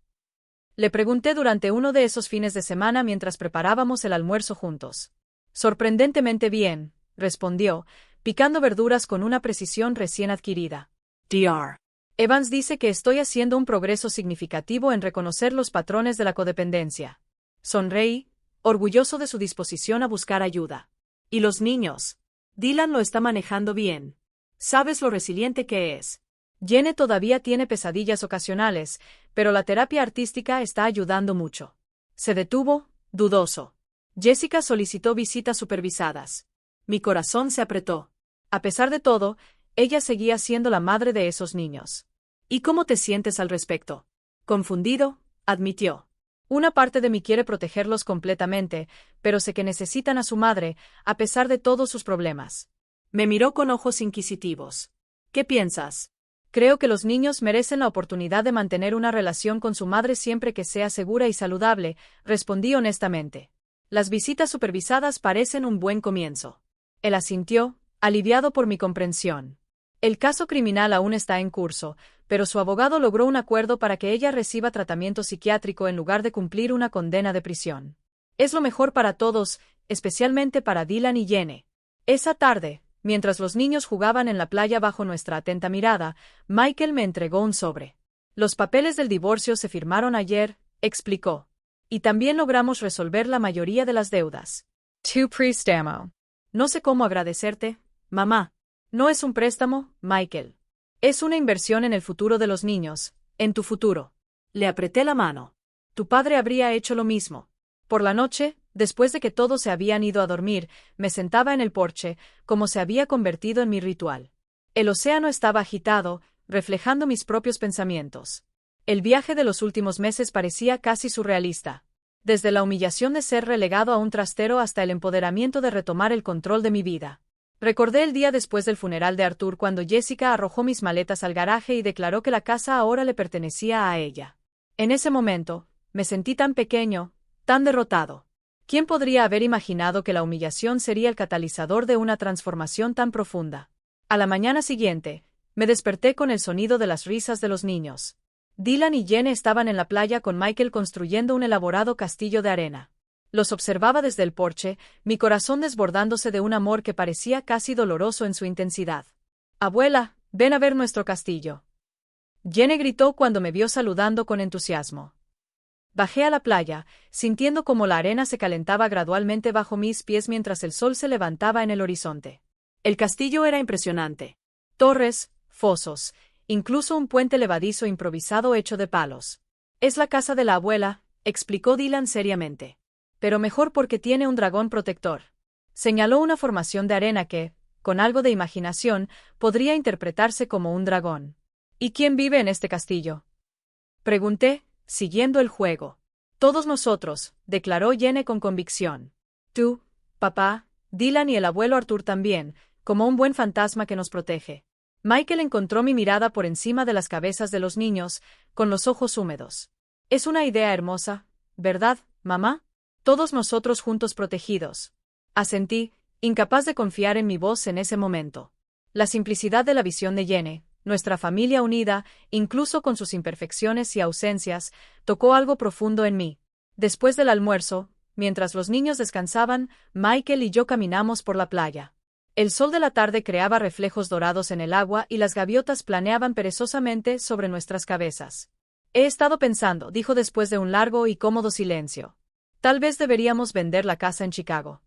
le pregunté durante uno de esos fines de semana mientras preparábamos el almuerzo juntos. Sorprendentemente bien, respondió, picando verduras con una precisión recién adquirida. Dr. Evans dice que estoy haciendo un progreso significativo en reconocer los patrones de la codependencia. Sonreí, orgulloso de su disposición a buscar ayuda. ¿Y los niños? Dylan lo está manejando bien. ¿Sabes lo resiliente que es? Jenny todavía tiene pesadillas ocasionales, pero la terapia artística está ayudando mucho. Se detuvo, dudoso. Jessica solicitó visitas supervisadas. Mi corazón se apretó. A pesar de todo, ella seguía siendo la madre de esos niños. ¿Y cómo te sientes al respecto? Confundido, admitió. Una parte de mí quiere protegerlos completamente, pero sé que necesitan a su madre, a pesar de todos sus problemas. Me miró con ojos inquisitivos. ¿Qué piensas? Creo que los niños merecen la oportunidad de mantener una relación con su madre siempre que sea segura y saludable, respondí honestamente. Las visitas supervisadas parecen un buen comienzo. Él asintió, aliviado por mi comprensión. El caso criminal aún está en curso, pero su abogado logró un acuerdo para que ella reciba tratamiento psiquiátrico en lugar de cumplir una condena de prisión. Es lo mejor para todos, especialmente para Dylan y Jenny. Esa tarde, mientras los niños jugaban en la playa bajo nuestra atenta mirada, Michael me entregó un sobre. Los papeles del divorcio se firmaron ayer, explicó. Y también logramos resolver la mayoría de las deudas. Tu préstamo. No sé cómo agradecerte, mamá. No es un préstamo, Michael. Es una inversión en el futuro de los niños, en tu futuro. Le apreté la mano. Tu padre habría hecho lo mismo. Por la noche, después de que todos se habían ido a dormir, me sentaba en el porche, como se había convertido en mi ritual. El océano estaba agitado, reflejando mis propios pensamientos. El viaje de los últimos meses parecía casi surrealista. Desde la humillación de ser relegado a un trastero hasta el empoderamiento de retomar el control de mi vida. Recordé el día después del funeral de Arthur cuando Jessica arrojó mis maletas al garaje y declaró que la casa ahora le pertenecía a ella. En ese momento, me sentí tan pequeño, tan derrotado. ¿Quién podría haber imaginado que la humillación sería el catalizador de una transformación tan profunda? A la mañana siguiente, me desperté con el sonido de las risas de los niños. Dylan y Jenny estaban en la playa con Michael construyendo un elaborado castillo de arena. Los observaba desde el porche, mi corazón desbordándose de un amor que parecía casi doloroso en su intensidad. Abuela, ven a ver nuestro castillo. Jenny gritó cuando me vio saludando con entusiasmo. Bajé a la playa, sintiendo como la arena se calentaba gradualmente bajo mis pies mientras el sol se levantaba en el horizonte. El castillo era impresionante. Torres, fosos, incluso un puente levadizo improvisado hecho de palos. Es la casa de la abuela, explicó Dylan seriamente. Pero mejor porque tiene un dragón protector. Señaló una formación de arena que, con algo de imaginación, podría interpretarse como un dragón. ¿Y quién vive en este castillo?, pregunté, siguiendo el juego. Todos nosotros, declaró Jenny con convicción. Tú, papá, Dylan y el abuelo Arthur también, como un buen fantasma que nos protege. Michael encontró mi mirada por encima de las cabezas de los niños, con los ojos húmedos. Es una idea hermosa, ¿verdad, mamá? Todos nosotros juntos protegidos. Asentí, incapaz de confiar en mi voz en ese momento. La simplicidad de la visión de Jenny, nuestra familia unida, incluso con sus imperfecciones y ausencias, tocó algo profundo en mí. Después del almuerzo, mientras los niños descansaban, Michael y yo caminamos por la playa. El sol de la tarde creaba reflejos dorados en el agua y las gaviotas planeaban perezosamente sobre nuestras cabezas. He estado pensando, dijo después de un largo y cómodo silencio. Tal vez deberíamos vender la casa en Chicago.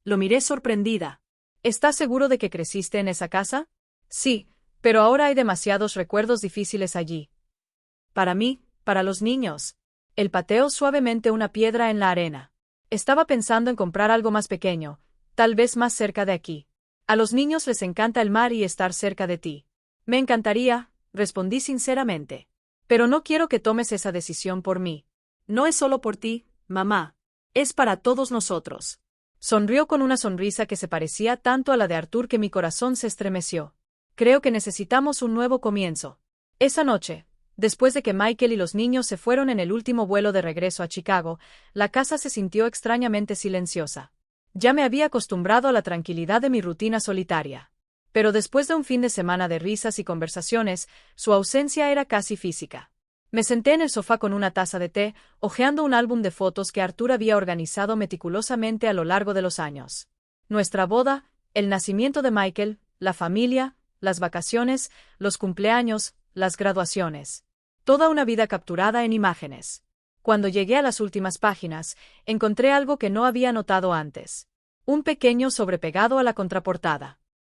Lo miré sorprendida. ¿Estás seguro de que creciste en esa casa? Sí, pero ahora hay demasiados recuerdos difíciles allí. Para mí, para los niños. Él pateó suavemente una piedra en la arena. Estaba pensando en comprar algo más pequeño, tal vez más cerca de aquí. A los niños les encanta el mar y estar cerca de ti. Me encantaría, respondí sinceramente. Pero no quiero que tomes esa decisión por mí. No es solo por ti, mamá. Es para todos nosotros. Sonrió con una sonrisa que se parecía tanto a la de Arthur que mi corazón se estremeció. Creo que necesitamos un nuevo comienzo. Esa noche, después de que Michael y los niños se fueron en el último vuelo de regreso a Chicago, la casa se sintió extrañamente silenciosa. Ya me había acostumbrado a la tranquilidad de mi rutina solitaria. Pero después de un fin de semana de risas y conversaciones, su ausencia era casi física. Me senté en el sofá con una taza de té, hojeando un álbum de fotos que Arthur había organizado meticulosamente a lo largo de los años. Nuestra boda, el nacimiento de Michael, la familia, las vacaciones, los cumpleaños, las graduaciones. Toda una vida capturada en imágenes. Cuando llegué a las últimas páginas, encontré algo que no había notado antes. Un pequeño sobrepegado a la contraportada.